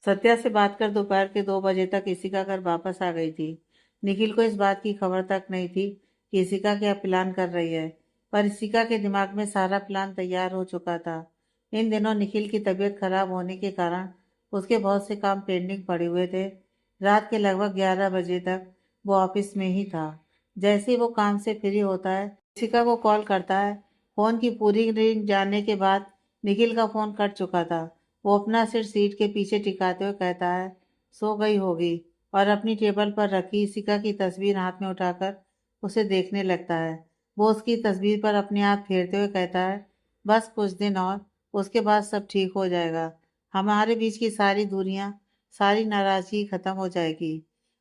सत्या से बात कर दोपहर के 2 बजे तक इशिका घर वापस आ गई थी। निखिल को इस बात की खबर तक नहीं थी कि इशिका क्या प्लान कर रही है, पर इशिका के दिमाग में सारा प्लान तैयार हो चुका था। इन दिनों निखिल की तबीयत खराब होने के कारण उसके बहुत से काम पेंडिंग पड़े हुए थे। रात के लगभग 11 बजे तक वो ऑफिस में ही था। जैसे ही वो काम से फ्री होता है, इशिका को कॉल करता है। फोन की पूरी रिंग जाने के बाद निखिल का फोन कट चुका था। वो अपना सिर सीट के पीछे टिकाते हुए कहता है, सो गई होगी, और अपनी टेबल पर रखी इशिका की तस्वीर हाथ में उठाकर उसे देखने लगता है। वो उसकी तस्वीर पर अपने हाथ फेरते हुए कहता है, बस कुछ दिन और, उसके बाद सब ठीक हो जाएगा। हमारे बीच की सारी दूरियां, सारी नाराजगी खत्म हो जाएगी।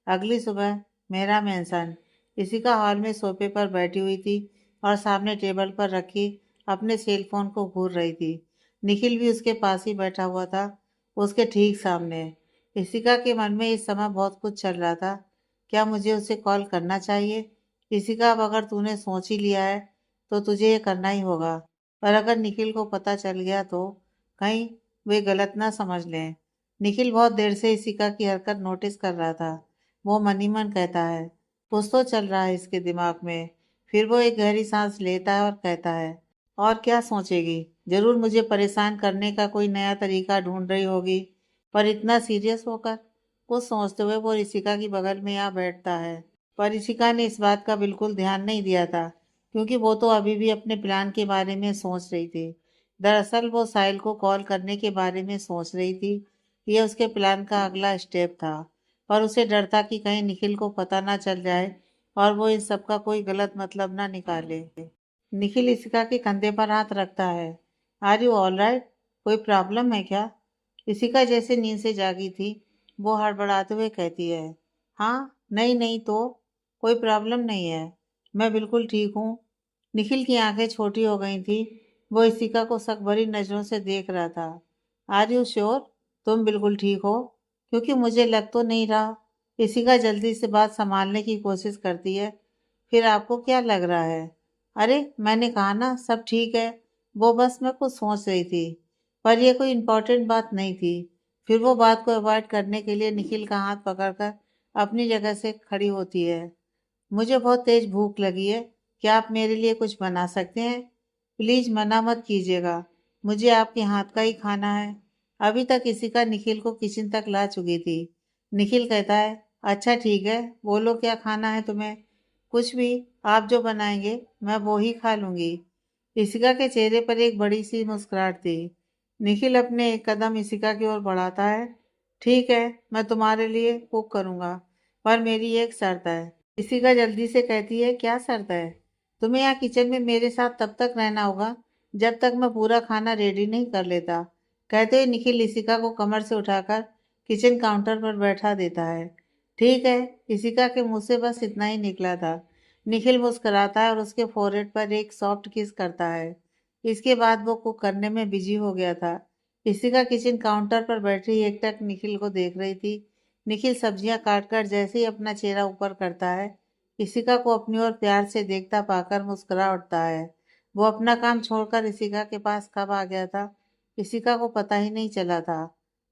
अगली सुबह मेरा मेंशन इशिका हॉल में सोफे पर बैठी हुई थी और सामने टेबल पर रखी अपने सेल फोन को घूर रही थी। निखिल भी उसके पास ही बैठा हुआ था, उसके ठीक सामने। इशिका के मन में इस समय बहुत कुछ चल रहा था। क्या मुझे उसे कॉल करना चाहिए? इशिका, अब अगर तूने सोच ही लिया है तो तुझे ये करना ही होगा। पर अगर निखिल को पता चल गया तो कहीं वे गलत ना समझ लें। निखिल बहुत देर से इशिका की हरकत नोटिस कर रहा था। वो मन ही मन कहता है, कुछ तो चल रहा है इसके दिमाग में। फिर वो एक गहरी सांस लेता है और कहता है, और क्या सोचेगी? जरूर मुझे परेशान करने का कोई नया तरीका ढूंढ रही होगी। पर इतना सीरियस होकर कुछ सोचते हुए वो ऋषिका की बगल में आ बैठता है। पर ऋषिका ने इस बात का बिल्कुल ध्यान नहीं दिया था, क्योंकि वो तो अभी भी अपने प्लान के बारे में सोच रही थी। दरअसल वो साहिल को कॉल करने के बारे में सोच रही थी। ये उसके प्लान का अगला स्टेप था। पर उसे डर था कि कहीं निखिल को पता ना चल जाए और वो इन सब का कोई गलत मतलब ना निकाले। निखिल इशिका के कंधे पर हाथ रखता है। Are you all right? कोई प्रॉब्लम है क्या? इशिका जैसे नींद से जागी थी, वो हड़बड़ाते हुए कहती है, हाँ, नहीं नहीं तो कोई प्रॉब्लम नहीं है, मैं बिल्कुल ठीक हूँ। निखिल की आंखें छोटी हो गई थी। वो इशिका को शक भरी नजरों से देख रहा था। Are you sure? तुम बिल्कुल ठीक हो? क्योंकि मुझे लग तो नहीं रहा। इशिका जल्दी से बात संभालने की कोशिश करती है। फिर आपको क्या लग रहा है? अरे, मैंने कहा ना सब ठीक है। वो बस मैं कुछ सोच रही थी, पर यह कोई इम्पोर्टेंट बात नहीं थी। फिर वो बात को अवॉइड करने के लिए निखिल का हाथ पकड़कर अपनी जगह से खड़ी होती है। मुझे बहुत तेज भूख लगी है। क्या आप मेरे लिए कुछ बना सकते हैं? प्लीज मना मत कीजिएगा, मुझे आपके हाथ का ही खाना है। अभी तक इसी का निखिल को किचन तक ला चुकी थी। निखिल कहता है, अच्छा ठीक है, बोलो क्या खाना है तुम्हें? कुछ भी, आप जो बनाएंगे मैं वो ही खा लूंगी। इशिका के चेहरे पर एक बड़ी सी मुस्कुराहट थी। निखिल अपने एक कदम इशिका की ओर बढ़ाता है। ठीक है, मैं तुम्हारे लिए कुक करूंगा, पर मेरी एक शर्त है। इशिका जल्दी से कहती है, क्या शर्त है? तुम्हें यहाँ किचन में मेरे साथ तब तक रहना होगा जब तक मैं पूरा खाना रेडी नहीं कर लेता। कहते हुए निखिल इशिका को कमर से उठाकर किचन काउंटर पर बैठा देता है। ठीक है, इशिका के मुंह से बस इतना ही निकला था। निखिल मुस्कुराता है और उसके फोrehead पर एक सॉफ्ट किस करता है। इसके बाद वो कुक करने में बिजी हो गया था। इशिका किचन काउंटर पर बैठी एकटक निखिल को देख रही थी। निखिल सब्जियां काटकर जैसे ही अपना चेहरा ऊपर करता है, इशिका को अपनी ओर प्यार से देखता पाकर मुस्कुरा उठता है। वो अपना काम छोड़कर इशिका के पास कब आ गया था, इशिका को पता ही नहीं चला था।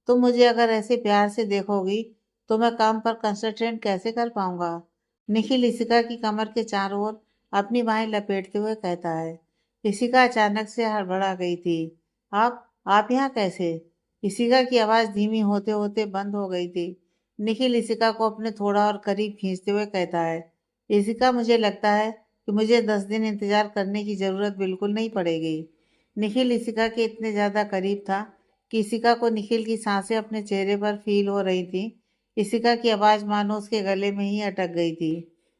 तुम मुझे अगर ऐसे प्यार से देखोगी तो मैं काम पर कंसंट्रेट कैसे कर पाऊंगा? निखिल इशिका की कमर के चारों ओर अपनी बाहें लपेटते हुए कहता है। इशिका अचानक से हड़बड़ा गई थी। आप यहाँ कैसे? इशिका की आवाज धीमी होते होते बंद हो गई थी। निखिल इशिका को अपने थोड़ा और करीब खींचते हुए कहता है, इशिका, मुझे लगता है कि मुझे 10 दिन इंतजार करने की जरूरत बिल्कुल नहीं पड़ेगी। निखिल इशिका के इतने ज्यादा करीब था कि इशिका को निखिल की सांसें अपने चेहरे पर फील हो रही थी। इशिका की आवाज मानो उसके गले में ही अटक गई थी।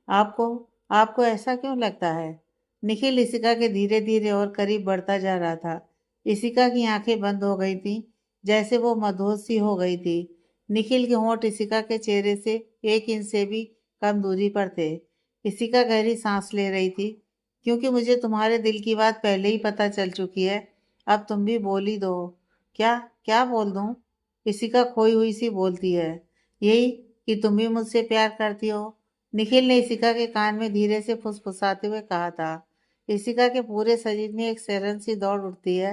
आपको आपको ऐसा क्यों लगता है? निखिल इशिका के धीरे धीरे और करीब बढ़ता जा रहा था। इशिका की आंखें बंद हो गई थी, जैसे वो मदहोश सी हो गई थी। निखिल के होंठ इशिका के चेहरे से 1 इंच से भी कम दूरी पर थे। इशिका गहरी सांस ले रही थी। क्योंकि मुझे तुम्हारे दिल की बात पहले ही पता चल चुकी है, अब तुम भी बोल ही दो। क्या क्या बोल दूं? इशिका खोई हुई सी बोलती है, यही कि तुम भी मुझसे प्यार करती हो। निखिल ने इशिका के कान में धीरे से फुसफुसाते हुए कहा था। इशिका के पूरे शरीर में एक सरन सी दौड़ उठती है।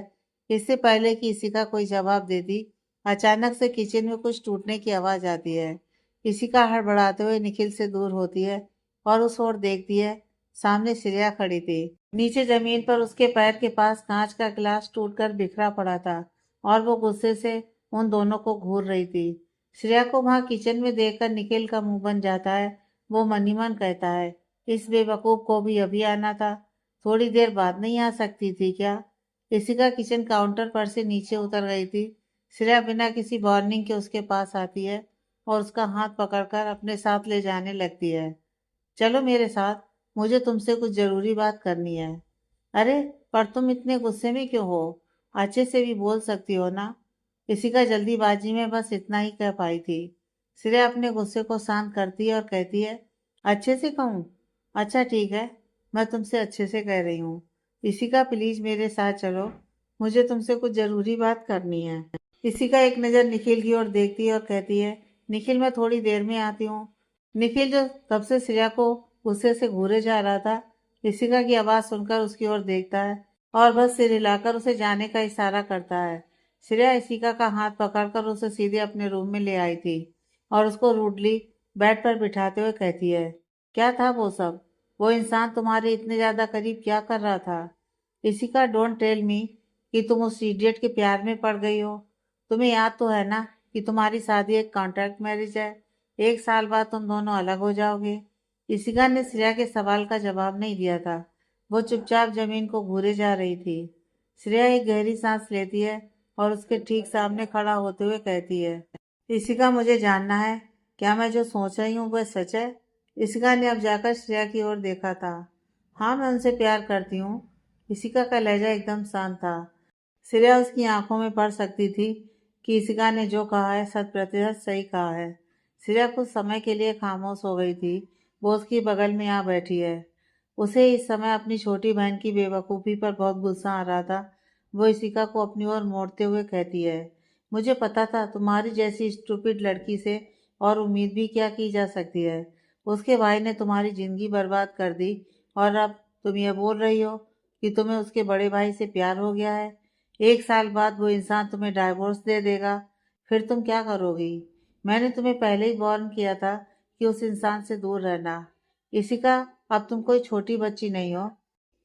इससे पहले कि इशिका कोई जवाब देती, अचानक से किचन में कुछ टूटने की आवाज आती है। इशिका हड़बड़ाते हुए निखिल से दूर होती है और उस ओर देखती है। सामने श्रेया खड़ी थी। नीचे जमीन पर उसके पैर के पास कांच का गिलास टूटकर बिखरा पड़ा था और वो गुस्से से उन दोनों को घूर रही थी। श्रेया को वहां किचन में देखकर निखिल का मुंह बन जाता है। वो मन ही मन कहता है, इस बेवकूफ को भी अभी आना था, थोड़ी देर बाद नहीं आ सकती थी क्या? इशिका किचन काउंटर पर से नीचे उतर गई थी। श्रेया बिना किसी वार्निंग के उसके पास आती है और उसका हाथ पकड़कर अपने साथ ले जाने लगती है। चलो मेरे साथ, मुझे तुमसे कुछ जरूरी बात करनी है। अरे, पर तुम इतने गुस्से में क्यों हो? अच्छे से भी बोल सकती हो ना? इशिका जल्दीबाजी में बस इतना ही कह पाई थी। श्रेया अपने गुस्से को शांत करती है और कहती है, अच्छे से कहूँ? अच्छा ठीक है, मैं तुमसे अच्छे से कह रही हूँ। इशिका प्लीज मेरे साथ चलो, मुझे तुमसे कुछ जरूरी बात करनी है। इशिका एक नज़र निखिल की ओर देखती है और कहती है, निखिल मैं थोड़ी देर में आती हूँ। निखिल जो तब से श्रेया को गुस्से से घूरे जा रहा था, इशिका की आवाज़ सुनकर उसकी ओर देखता है और बस सिर हिलाकर उसे जाने का इशारा करता है। श्रेया इशिका का हाथ पकड़कर उसे सीधे अपने रूम में ले आई थी और उसको रूडली बेड पर बिठाते हुए कहती है, क्या था वो सब? वो इंसान तुम्हारे इतने ज्यादा करीब क्या कर रहा था? इशिका, डोंट टेल मी कि तुम उस इडियट के प्यार में पड़ गई हो। तुम्हें याद तो है ना कि तुम्हारी शादी एक कॉन्ट्रैक्ट मैरिज है। 1 साल बाद तुम दोनों अलग हो जाओगे। इशिका ने श्रेया के सवाल का जवाब नहीं दिया था। वो चुपचाप जमीन को घूरे जा रही थी। श्रेया एक गहरी सांस लेती है और उसके ठीक सामने खड़ा होते हुए कहती है, इशिका मुझे जानना है, क्या मैं जो सोच रही हूँ वह सच है? इशिका ने अब जाकर श्रेया की ओर देखा था। हाँ, मैं उनसे प्यार करती हूँ। इशिका का लहजा एकदम शांत था। श्रेया उसकी आंखों में पढ़ सकती थी कि इशिका ने जो कहा है 100% सही कहा है। श्रेया कुछ समय के लिए खामोश हो गई थी। वो उसकी बगल में आ बैठी है। उसे इस समय अपनी छोटी बहन की बेवकूफ़ी पर बहुत गुस्सा आ रहा था। वो इशिका को अपनी ओर मोड़ते हुए कहती है, मुझे पता था तुम्हारी जैसी स्टूपिड लड़की से और उम्मीद भी क्या की जा सकती है। उसके भाई ने तुम्हारी ज़िंदगी बर्बाद कर दी और अब तुम ये बोल रही हो कि तुम्हें उसके बड़े भाई से प्यार हो गया है। 1 साल बाद वो इंसान तुम्हें डाइवोर्स दे देगा, फिर तुम क्या करोगी? मैंने तुम्हें पहले ही वार्न किया था कि उस इंसान से दूर रहना। इशिका, अब तुम कोई छोटी बच्ची नहीं हो।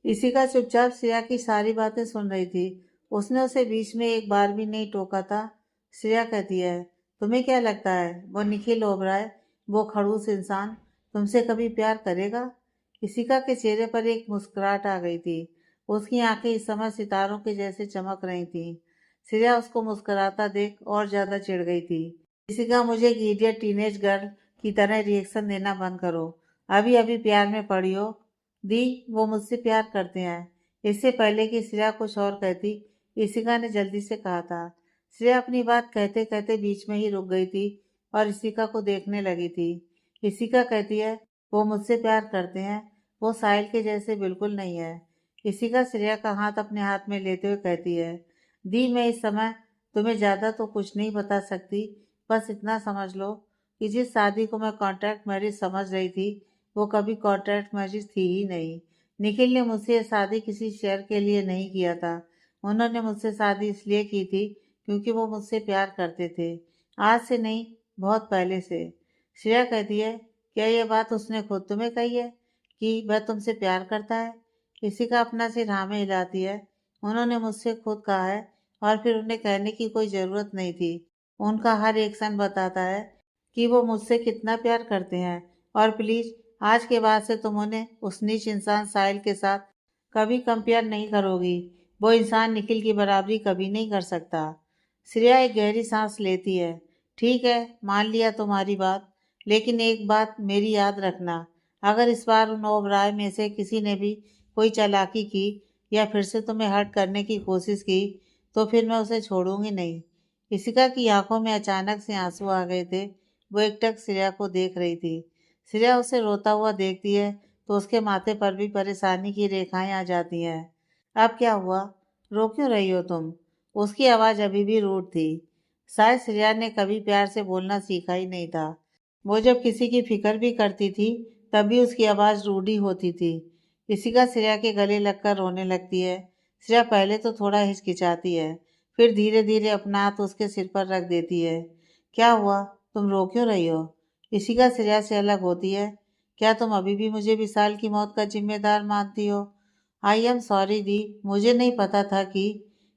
इशिका चुपचाप श्रेया की सारी बातें सुन रही थी। उसने उसे बीच में एक बार भी नहीं टोका था। श्रेया कहती है, तुम्हें क्या लगता है वो निखिल ओबराय, वो खड़ूस इंसान तुमसे कभी प्यार करेगा? इशिका के चेहरे पर एक मुस्कुराहट आ गई थी। उसकी आंखें इस समय सितारों के जैसे चमक रही थीं। श्रेया उसको मुस्कुराता देख और ज्यादा चिढ़ गई थी। इशिका, मुझे एक इडियट टीनेज गर्ल की तरह रिएक्शन देना बंद करो। अभी अभी प्यार में पड़ी हो। दी, वो मुझसे प्यार करते हैं। इससे पहले कि श्रेया कुछ और कहती, इशिका ने जल्दी से कहा था। श्रेया अपनी बात कहते कहते बीच में ही रुक गई थी और इशिका को देखने लगी थी। इशिका कहती है, वो मुझसे प्यार करते हैं, वो साहिल के जैसे बिल्कुल नहीं है। इशिका श्रेया का हाथ अपने हाथ में लेते हुए कहती है, दी मैं इस समय तुम्हें ज़्यादा तो कुछ नहीं बता सकती, बस इतना समझ लो कि जिस शादी को मैं कॉन्ट्रैक्ट मैरिज समझ रही थी, वो कभी कॉन्ट्रैक्ट मैरिज थी ही नहीं। निखिल ने मुझसे ये शादी किसी शेयर के लिए नहीं किया था। उन्होंने मुझसे शादी इसलिए की थी क्योंकि वो मुझसे प्यार करते थे। आज से नहीं, बहुत पहले से। श्रेया कहती है, क्या ये बात उसने खुद तुम्हें कही है कि वह तुमसे प्यार करता है? किसी का अपना सिर हाँ में हिलाती है। उन्होंने मुझसे खुद कहा है और फिर उन्हें कहने की कोई ज़रूरत नहीं थी। उनका हर एक्शन बताता है कि वो मुझसे कितना प्यार करते हैं। और प्लीज़, आज के बाद से तुम उन्हें उस नीच इंसान साहिल के साथ कभी कंपेयर नहीं करोगी। वो इंसान निखिल की बराबरी कभी नहीं कर सकता। श्रेया एक गहरी सांस लेती है। ठीक है, मान लिया तुम्हारी बात, लेकिन एक बात मेरी याद रखना, अगर इस बार उन ओबराय में से किसी ने भी कोई चालाकी की या फिर से तुम्हें हर्ट करने की कोशिश की, तो फिर मैं उसे छोड़ूंगी नहीं। इशिका की आंखों में अचानक से आंसू आ गए थे। वो एकटक श्रेया को देख रही थी। श्रेया उसे रोता हुआ देखती है तो उसके माथे पर भी परेशानी की रेखाएं आ जाती हैं। अब क्या हुआ? रो क्यों रही हो तुम? उसकी आवाज़ अभी भी रूड थी। शायद श्रेया ने कभी प्यार से बोलना सीखा ही नहीं था। वो जब किसी की फिक्र भी करती थी तब भी उसकी आवाज़ रूड ही होती थी। इशिका श्रेया के गले लगकर रोने लगती है। श्रेया पहले तो थोड़ा हिचकिचाती है, फिर धीरे धीरे अपना हाथ उसके सिर पर रख देती है। क्या हुआ, तुम रो क्यों रही हो? इशिका श्रेया से अलग होती है। क्या तुम अभी भी मुझे विशाल की मौत का जिम्मेदार मानती हो? आई एम सॉरी दी, मुझे नहीं पता था कि।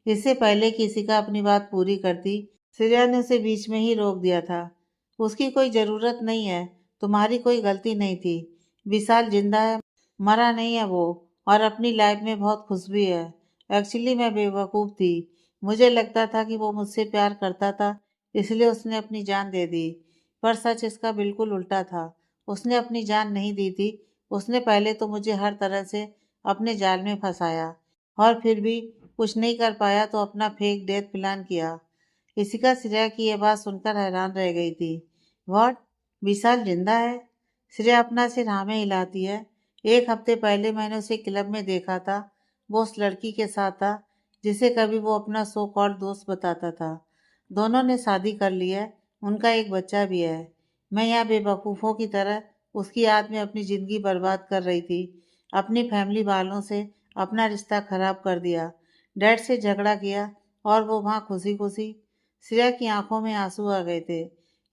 इससे पहले कि इशिका अपनी बात पूरी करती, श्रेया ने उसे बीच में ही रोक दिया था। उसकी कोई ज़रूरत नहीं है, तुम्हारी कोई गलती नहीं थी। विशाल जिंदा है, मरा नहीं है वो, और अपनी लाइफ में बहुत खुश भी है। एक्चुअली मैं बेवकूफ़ थी। मुझे लगता था कि वो मुझसे प्यार करता था, इसलिए उसने अपनी जान दे दी। पर सच इसका बिल्कुल उल्टा था। उसने अपनी जान नहीं दी थी। उसने पहले तो मुझे हर तरह से अपने जाल में फंसाया, और फिर भी कुछ नहीं कर पाया तो अपना फेक डेथ प्लान किया। इशिका श्रेया की यह बात सुनकर हैरान रह गई थी। व्हाट? विशाल जिंदा है? श्रेया अपना सिर हाँ में हिलाती है। एक हफ्ते पहले मैंने उसे क्लब में देखा था। वो उस लड़की के साथ था जिसे कभी वो अपना सो कॉल्ड दोस्त बताता था। दोनों ने शादी कर ली है, उनका एक बच्चा भी है। मैं यहाँ बेवकूफ़ों की तरह उसकी याद में अपनी ज़िंदगी बर्बाद कर रही थी। अपनी फैमिली वालों से अपना रिश्ता खराब कर दिया, डैड से झगड़ा किया, और वो वहाँ खुशी खुशी। श्रेया की आंखों में आंसू आ गए थे।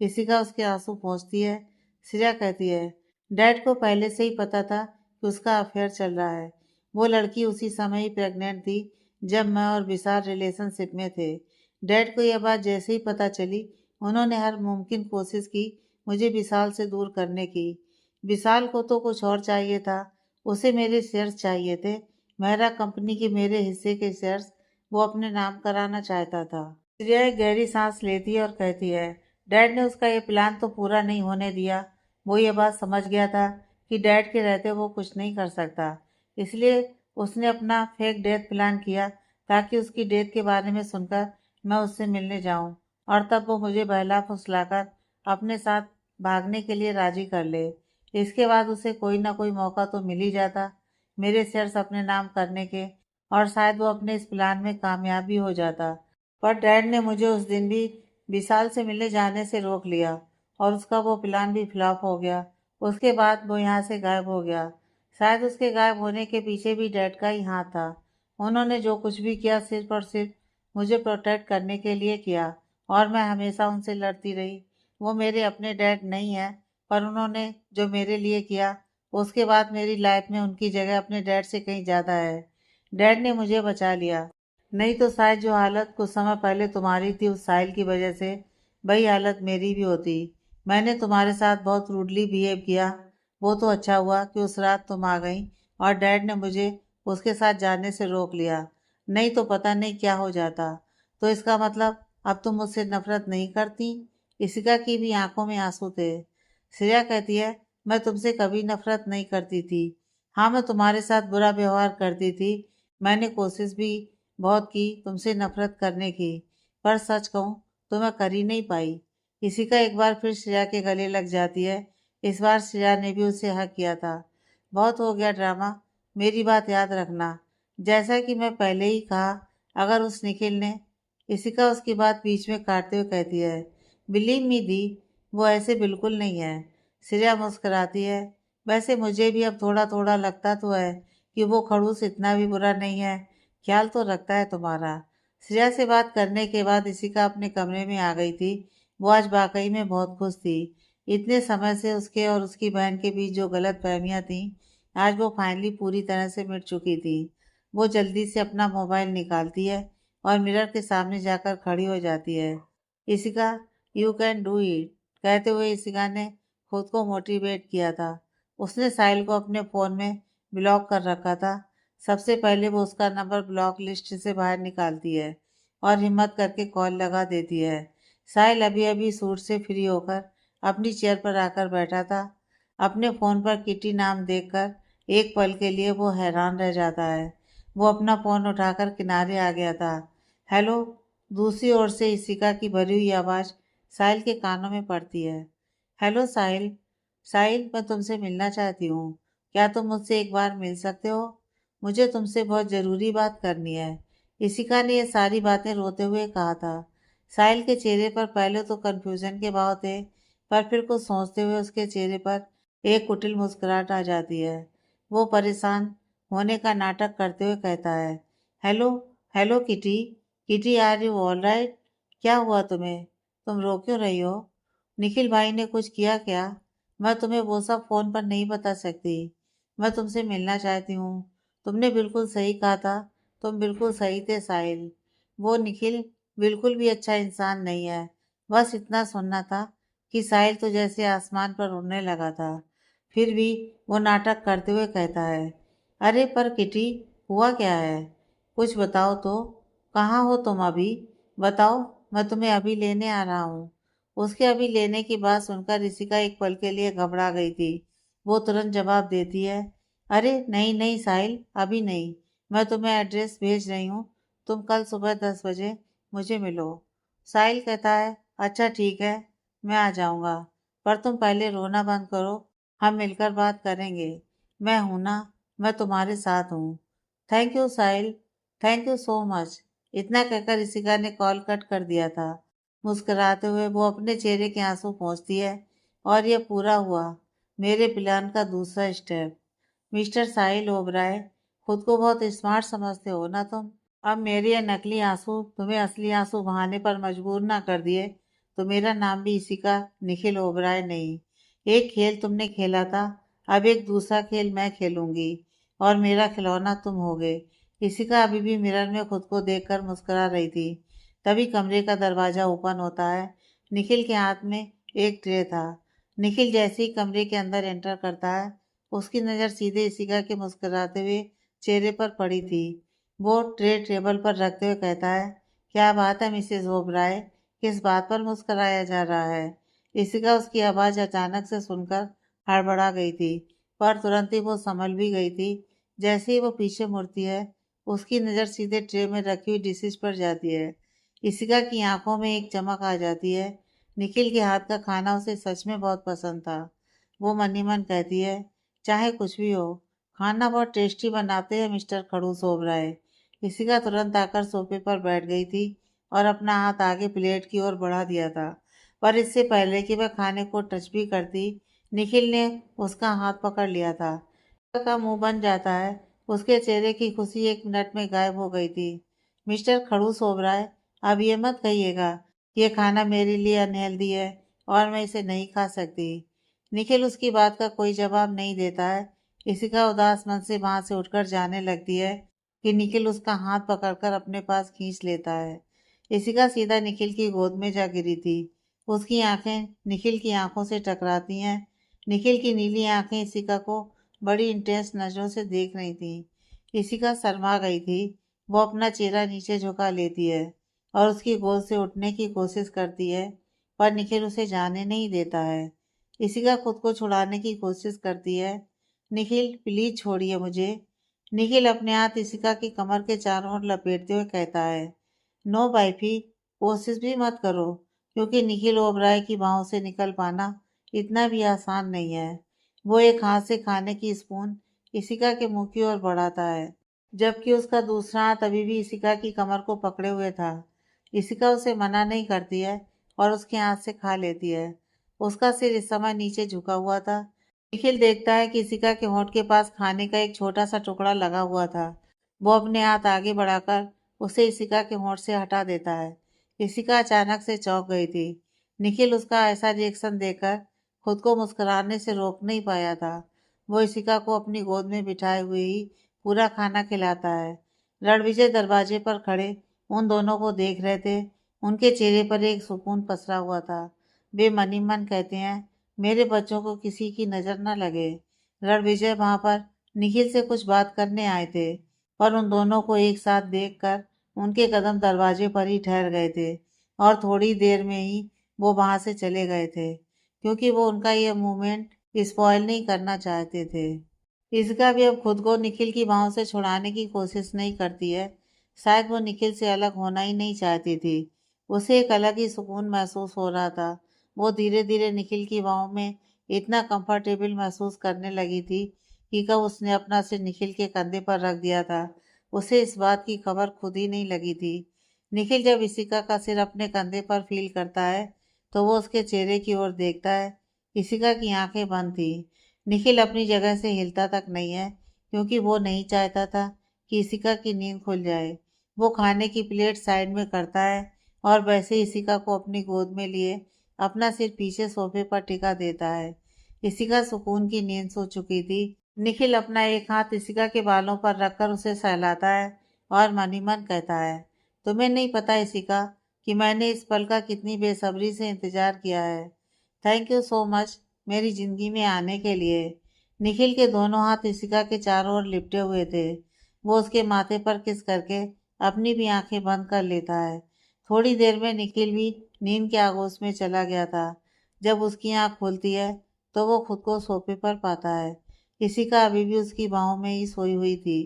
इशिका उसके आंसू पोंछती है। श्रेया कहती है, डैड को पहले से ही पता था कि उसका अफेयर चल रहा है। वो लड़की उसी समय ही प्रेग्नेंट थी जब मैं और विशाल रिलेशनशिप में थे। डैड को यह बात जैसे ही पता चली, उन्होंने हर मुमकिन कोशिश की मुझे विशाल से दूर करने की। विशाल को तो कुछ और चाहिए था। उसे मेरे शेयर्स चाहिए थे, मेरा कंपनी के मेरे हिस्से के शेयर्स वो अपने नाम कराना चाहता था। श्रेया एक गहरी सांस लेती है और कहती है, डैड ने उसका ये प्लान तो पूरा नहीं होने दिया। वो ये बात समझ गया था कि डैड के रहते वो कुछ नहीं कर सकता, इसलिए उसने अपना फेक डेथ प्लान किया ताकि उसकी डेथ के बारे में सुनकर मैं उससे मिलने जाऊं, और तब वो मुझे बहला फुसलाकर अपने साथ भागने के लिए राजी कर ले। इसके बाद उसे कोई ना कोई मौका तो मिल ही जाता मेरे शेयर्स अपने नाम करने के, और शायद वो अपने इस प्लान में कामयाब भी हो जाता। पर डैड ने मुझे उस दिन भी विशाल से मिलने जाने से रोक लिया, और उसका वो प्लान भी फ्लॉप हो गया। उसके बाद वो यहाँ से गायब हो गया। शायद उसके गायब होने के पीछे भी डैड का ही हाथ था। उन्होंने जो कुछ भी किया सिर्फ और सिर्फ मुझे प्रोटेक्ट करने के लिए किया, और मैं हमेशा उनसे लड़ती रही। वो मेरे अपने डैड नहीं है, पर उन्होंने जो मेरे लिए किया उसके बाद मेरी लाइफ में उनकी जगह अपने डैड से कहीं ज़्यादा है। डैड ने मुझे बचा लिया, नहीं तो शायद जो हालत कुछ समय पहले तुम्हारी थी उस साहिल की वजह से, वही हालत मेरी भी होती। मैंने तुम्हारे साथ बहुत रूडली बिहेव किया। वो तो अच्छा हुआ कि उस रात तुम आ गई और डैड ने मुझे उसके साथ जाने से रोक लिया, नहीं तो पता नहीं क्या हो जाता। तो इसका मतलब अब तुम मुझसे नफरत नहीं करती? इशिका की भी आंखों में आंसू थे। श्रेया कहती है, मैं तुमसे कभी नफरत नहीं करती थी। हाँ, मैं तुम्हारे साथ बुरा व्यवहार करती थी। मैंने कोशिश भी बहुत की तुमसे नफरत करने की, पर सच कहूँ तो मैं कर ही नहीं पाई। इसी का एक बार फिर श्रेया के गले लग जाती है। इस बार श्रेया ने भी उसे हक किया था। बहुत हो गया ड्रामा, मेरी बात याद रखना। जैसा कि मैं पहले ही कहा, अगर उस निखिल ने। इशिका उसकी बात बीच में काटते हुए कहती है, बिलीव मी दी, वो ऐसे बिल्कुल नहीं है। श्रेया मुस्कुराती है। वैसे मुझे भी अब थोड़ा थोड़ा लगता तो है कि वो खड़ूस इतना भी बुरा नहीं है। ख्याल तो रखता है तुम्हारा। श्रेया से बात करने के बाद इशिका अपने कमरे में आ गई थी। वो आज वाकई में बहुत खुश थी। इतने समय से उसके और उसकी बहन के बीच जो गलत फहमियाँ थीं, आज वो फाइनली पूरी तरह से मिट चुकी थी। वो जल्दी से अपना मोबाइल निकालती है और मिरर के सामने जाकर खड़ी हो जाती है। Ishika, you can do it, कहते हुए इशिका ने खुद को मोटिवेट किया था। उसने साहिल को अपने फ़ोन में ब्लॉक कर रखा था। सबसे पहले वो उसका नंबर ब्लॉक लिस्ट से बाहर निकालती है और हिम्मत करके कॉल लगा देती है। साहिल अभी अभी सूट से फ्री होकर अपनी चेयर पर आकर बैठा था। अपने फ़ोन पर किटी नाम देखकर एक पल के लिए वो हैरान रह जाता है। वो अपना फ़ोन उठाकर किनारे आ गया था। हेलो, दूसरी ओर से इशिका की भरी हुई आवाज़ साहिल के कानों में पड़ती है। हेलो साहिल। साहिल, मैं तुमसे मिलना चाहती हूँ। क्या तुम मुझसे एक बार मिल सकते हो? मुझे तुमसे बहुत ज़रूरी बात करनी है। इशिका ने ये सारी बातें रोते हुए कहा था। साहिल के चेहरे पर पहले तो कन्फ्यूजन के भाव थे, पर फिर कुछ सोचते हुए उसके चेहरे पर एक कुटिल मुस्कुराहट आ जाती है। वो परेशान होने का नाटक करते हुए कहता है, hello, hello Kitty. Kitty, are you all right? क्या हुआ तुम्हें? तुम रो क्यों रही हो? निखिल भाई ने कुछ किया क्या? मैं तुम्हें वो सब फोन पर नहीं बता सकती। मैं तुमसे मिलना चाहती हूँ। तुमने बिल्कुल सही कहा था। तुम बिल्कुल सही थे साहिल। वो निखिल बिल्कुल भी अच्छा इंसान नहीं है। बस इतना सुनना था कि साहिल तो जैसे आसमान पर उड़ने लगा था। फिर भी वो नाटक करते हुए कहता है, अरे पर किटी, हुआ क्या है? कुछ बताओ तो। कहाँ हो तुम अभी? बताओ, मैं तुम्हें अभी लेने आ रहा हूँ। उसके अभी लेने की बात सुनकर ऋषिका एक पल के लिए घबरा गई थी। वो तुरंत जवाब देती है, अरे नहीं नहीं साहिल, अभी नहीं। मैं तुम्हें एड्रेस भेज रही हूँ। तुम कल सुबह 10 बजे मुझे मिलो। साहिल कहता है, अच्छा ठीक है, मैं आ जाऊँगा। पर तुम पहले रोना बंद करो। हम मिलकर बात करेंगे। मैं हूं ना, मैं तुम्हारे साथ हूँ। Thank you Sahil, thank you so much. इतना कहकर ऋषिका ने कॉल कट कर दिया था। मुस्कुराते हुए वो अपने चेहरे के आंसू पोंछती है। और यह पूरा हुआ मेरे प्लान का दूसरा स्टेप। मिस्टर साहिल ओबराय, खुद को बहुत स्मार्ट समझते हो ना तुम? अब मेरे ये नकली आंसू तुम्हें असली आंसू बहाने पर मजबूर ना कर दिए तो मेरा नाम भी इसी का निखिल ओबराय नहीं। एक खेल तुमने खेला था, अब एक दूसरा खेल मैं खेलूंगी। और मेरा खिलौना तुम होगे। इसी का अभी भी मिरर में खुद को देखकर मुस्कुरा रही थी। तभी कमरे का दरवाजा ओपन होता है। निखिल के हाथ में एक ट्रे था। निखिल जैसे ही कमरे के अंदर एंटर करता है, उसकी नज़र सीधे इशिका के मुस्कुराते हुए चेहरे पर पड़ी थी। वो ट्रे टेबल पर रखते हुए कहता है, क्या बात है मिसेज ओबराय, किस बात पर मुस्कुराया जा रहा है? इशिका उसकी आवाज़ अचानक से सुनकर हड़बड़ा गई थी, पर तुरंत ही वो संभल भी गई थी। जैसे ही वो पीछे मुड़ती है, उसकी नज़र सीधे ट्रे में रखी हुई डिशेस पर जाती है। इशिका की आंखों में एक चमक आ जाती है। निखिल के हाथ का खाना उसे सच में बहुत पसंद था। वो मन ही मन कहती है, चाहे कुछ भी हो, खाना बहुत टेस्टी बनाते हैं मिस्टर खड़ूस ओबराय। इशिका तुरंत आकर सोफे पर बैठ गई थी और अपना हाथ आगे प्लेट की ओर बढ़ा दिया था। पर इससे पहले कि वह खाने को टच भी करती, निखिल ने उसका हाथ पकड़ लिया था। का मुंह बन जाता है। उसके चेहरे की खुशी 1 मिनट में गायब हो गई थी। मिस्टर खड़ूस ओबराय, अब ये मत कहिएगा कि ये खाना मेरे लिए अनहेल्दी है और मैं इसे नहीं खा सकती। निखिल उसकी बात का कोई जवाब नहीं देता है। इशिका उदास मन से वहां से उठकर जाने लगती है कि निखिल उसका हाथ पकड़कर अपने पास खींच लेता है। इशिका सीधा निखिल की गोद में जा गिरी थी। उसकी आंखें निखिल की आंखों से टकराती हैं। निखिल की नीली आंखें इशिका को बड़ी इंटेंस नजरों से देख रही थी। इशिका शर्मा गई थी। वो अपना चेहरा नीचे झुका लेती है और उसकी गोद से उठने की कोशिश करती है, पर निखिल उसे जाने नहीं देता है। इशिका खुद को छुड़ाने की कोशिश करती है। निखिल प्लीज छोड़िए मुझे। निखिल अपने हाथ इशिका की कमर के चारों ओर लपेटते हुए कहता है, नो वाइफी, कोशिश भी मत करो, क्योंकि निखिल ओबराय की बाहों से निकल पाना इतना भी आसान नहीं है। वो एक हाथ से खाने की स्पून इशिका के मुंह की ओर बढ़ाता है, जबकि उसका दूसरा हाथ अभी भी इशिका की कमर को पकड़े हुए था। इशिका उसे मना नहीं करती है और उसके हाथ से खा लेती है। उसका सिर इस समय नीचे झुका हुआ था। निखिल देखता है कि इशिका के होंठ के पास खाने का एक छोटा सा टुकड़ा लगा हुआ था। वो अपने हाथ आगे बढ़ाकर उसे इशिका के होंठ से हटा देता है। इशिका अचानक से चौंक गई थी। निखिल उसका ऐसा रिएक्शन देखकर खुद को मुस्कुराने से रोक नहीं पाया था। वो इशिका को अपनी गोद में बिठाए हुए ही पूरा खाना खिलाता है। रणविजय दरवाजे पर खड़े उन दोनों को देख रहे थे। उनके चेहरे पर एक सुकून पसरा हुआ था। वे मन ही मन कहते हैं, मेरे बच्चों को किसी की नजर न लगे। रणविजय वहां पर निखिल से कुछ बात करने आए थे, पर उन दोनों को एक साथ देखकर उनके कदम दरवाजे पर ही ठहर गए थे और थोड़ी देर में ही वो वहां से चले गए थे, क्योंकि वो उनका यह मूवमेंट स्पॉइल नहीं करना चाहते थे। इसका भी अब खुद को निखिल की बाहों से छुड़ाने की कोशिश नहीं करती है। शायद वो निखिल से अलग होना ही नहीं चाहती थी। उसे एक अलग ही सुकून महसूस हो रहा था। वो धीरे धीरे निखिल की बाहों में इतना कंफर्टेबल महसूस करने लगी थी कि कब उसने अपना सिर निखिल के कंधे पर रख दिया था, उसे इस बात की खबर खुद ही नहीं लगी थी। निखिल जब इशिका का सिर अपने कंधे पर फील करता है, तो वो उसके चेहरे की ओर देखता है। इशिका की आंखें बंद थी। निखिल अपनी जगह से हिलता तक नहीं है, क्योंकि वो नहीं चाहता था कि इशिका की नींद खुल जाए। वो खाने की प्लेट साइड में करता है और वैसे ही इशिका को अपनी गोद में लिए अपना सिर पीछे सोफे पर टिका देता है। इशिका सुकून की नींद सो चुकी थी। निखिल अपना एक हाथ इशिका के बालों पर रखकर उसे सहलाता है और मन ही मन कहता है, तुम्हें नहीं पता इशिका कि मैंने इस पल का कितनी बेसब्री से इंतजार किया है। थैंक यू सो मच मेरी जिंदगी में आने के लिए। निखिल के दोनों हाथ इशिका के चारों ओर लिपटे हुए थे। वो उसके माथे पर किस करके अपनी भी आंखें बंद कर लेता है। थोड़ी देर में निखिल भी नींद के आगोश में चला गया था। जब उसकी आंख खुलती है तो वो खुद को सोफे पर पाता है। इशिका अभी भी उसकी बाहों में ही सोई हुई थी।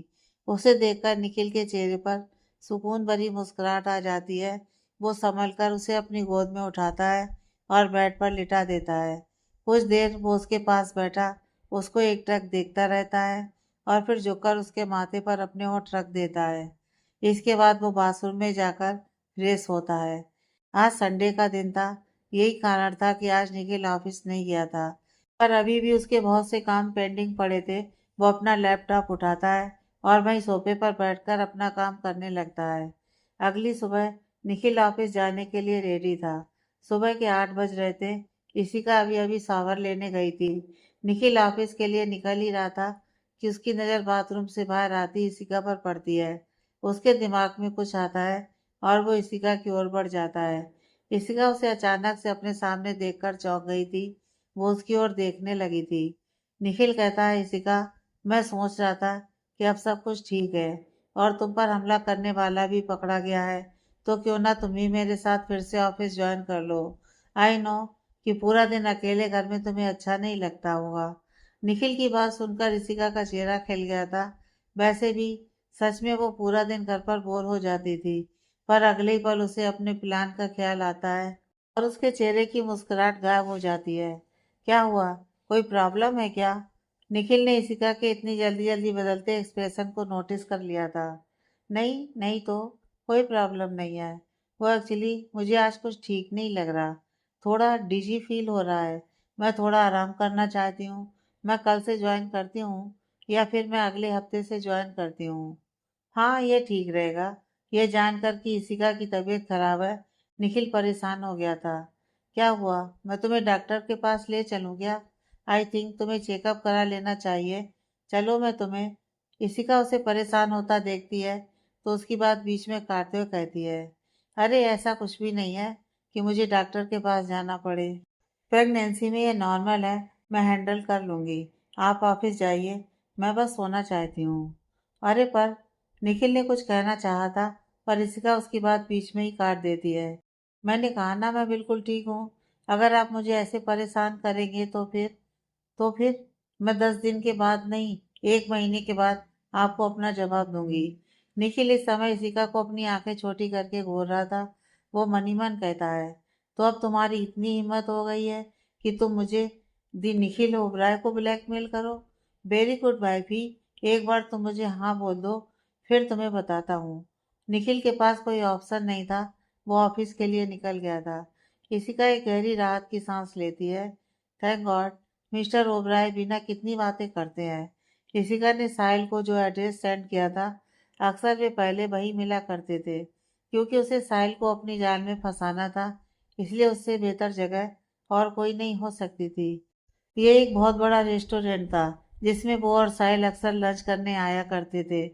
उसे देखकर निखिल के चेहरे पर सुकून भरी मुस्कुराहट आ जाती है। वो संभल कर उसे अपनी गोद में उठाता है और बेड पर लिटा देता है। कुछ देर वो उसके पास बैठा उसको एकटक देखता रहता है और फिर झुककर उसके माथे पर अपने होंठ रख देता है। इसके बाद वो बाथरूम में जाकर फ्रेश होता है। आज संडे का दिन था। यही कारण था कि आज निखिल ऑफिस नहीं गया था, पर अभी भी उसके बहुत से काम पेंडिंग पड़े थे। वो अपना लैपटॉप उठाता है और वहीं सोफे पर बैठकर अपना काम करने लगता है। अगली सुबह निखिल ऑफिस जाने के लिए रेडी था। सुबह के 8 बज रहे थे। इशिका अभी अभी शावर लेने गई थी। निखिल ऑफिस के लिए निकल ही रहा था कि उसकी नज़र बाथरूम से बाहर आती इशिका पर पड़ती है। उसके दिमाग में कुछ आता है और वो इशिका की ओर बढ़ जाता है। इशिका उसे अचानक से अपने सामने देखकर चौंक गई थी। वो उसकी ओर देखने लगी थी। निखिल कहता है, इशिका, मैं सोच रहा था कि अब सब कुछ ठीक है और तुम पर हमला करने वाला भी पकड़ा गया है, तो क्यों ना तुम ही मेरे साथ फिर से ऑफिस ज्वाइन कर लो। आई नो कि पूरा दिन अकेले घर में तुम्हें अच्छा नहीं लगता होगा। निखिल की बात सुनकर ऋषिका का चेहरा खिल गया था। वैसे भी सच में वो पूरा दिन घर पर बोर हो जाती थी, पर अगले ही पल उसे अपने प्लान का ख्याल आता है और उसके चेहरे की मुस्कुराहट गायब हो जाती है। क्या हुआ? कोई प्रॉब्लम है क्या? निखिल ने ऋषिका के इतनी जल्दी जल्दी बदलते एक्सप्रेशन को नोटिस कर लिया था। नहीं नहीं, तो कोई प्रॉब्लम नहीं है। वो एक्चुअली मुझे आज कुछ ठीक नहीं लग रहा। थोड़ा डिजी फील हो रहा है। मैं थोड़ा आराम करना चाहती हूँ। मैं कल से ज्वाइन करती हूँ या फिर मैं अगले हफ्ते से ज्वाइन करती हूँ। हाँ, ये ठीक रहेगा। ये जानकर कि इशिका की तबीयत खराब है, निखिल परेशान हो गया था। क्या हुआ? मैं तुम्हें डॉक्टर के पास ले चलूँ क्या? आई थिंक तुम्हें चेकअप करा लेना चाहिए। चलो मैं तुम्हें। इशिका उसे परेशान होता देखती है तो उसकी बात बीच में काटते हुए कहती है, अरे ऐसा कुछ भी नहीं है कि मुझे डॉक्टर के पास जाना पड़े। प्रेगनेंसी में ये नॉर्मल है। मैं हैंडल कर लूँगी। आप ऑफिस जाइए। मैं बस सोना चाहती हूँ। अरे पर निखिल ने कुछ कहना चाहा था, पर ऋषिका उसकी बात बीच में ही काट देती है। मैंने कहा ना, मैं बिल्कुल ठीक हूँ। अगर आप मुझे ऐसे परेशान करेंगे तो फिर मैं 10 दिन के बाद नहीं, 1 महीने के बाद आपको अपना जवाब दूंगी। निखिल इस समय इशिका को अपनी आंखें छोटी करके घूर रहा था। वो मन ही मन कहता है, तो अब तुम्हारी इतनी हिम्मत हो गई है कि तुम मुझे दी निखिल ओबराय को ब्लैकमेल करो। Very good wifey. एक बार तुम मुझे हाँ बोल दो, फिर तुम्हें बताता हूँ। निखिल के पास कोई ऑप्शन नहीं था। वो ऑफिस के लिए निकल गया था। इशिका एक गहरी राहत की सांस लेती है। थैंक गॉड मिस्टर ओबराय बिना कितनी बातें करते हैं। इशिका ने साहिल को जो एड्रेस सेंड किया था, अक्सर वे पहले वही मिला करते थे। क्योंकि उसे साहिल को अपनी जाल में फंसाना था, इसलिए उससे बेहतर जगह और कोई नहीं हो सकती थी। ये एक बहुत बड़ा रेस्टोरेंट था जिसमें वो और साहिल अक्सर लंच करने आया करते थे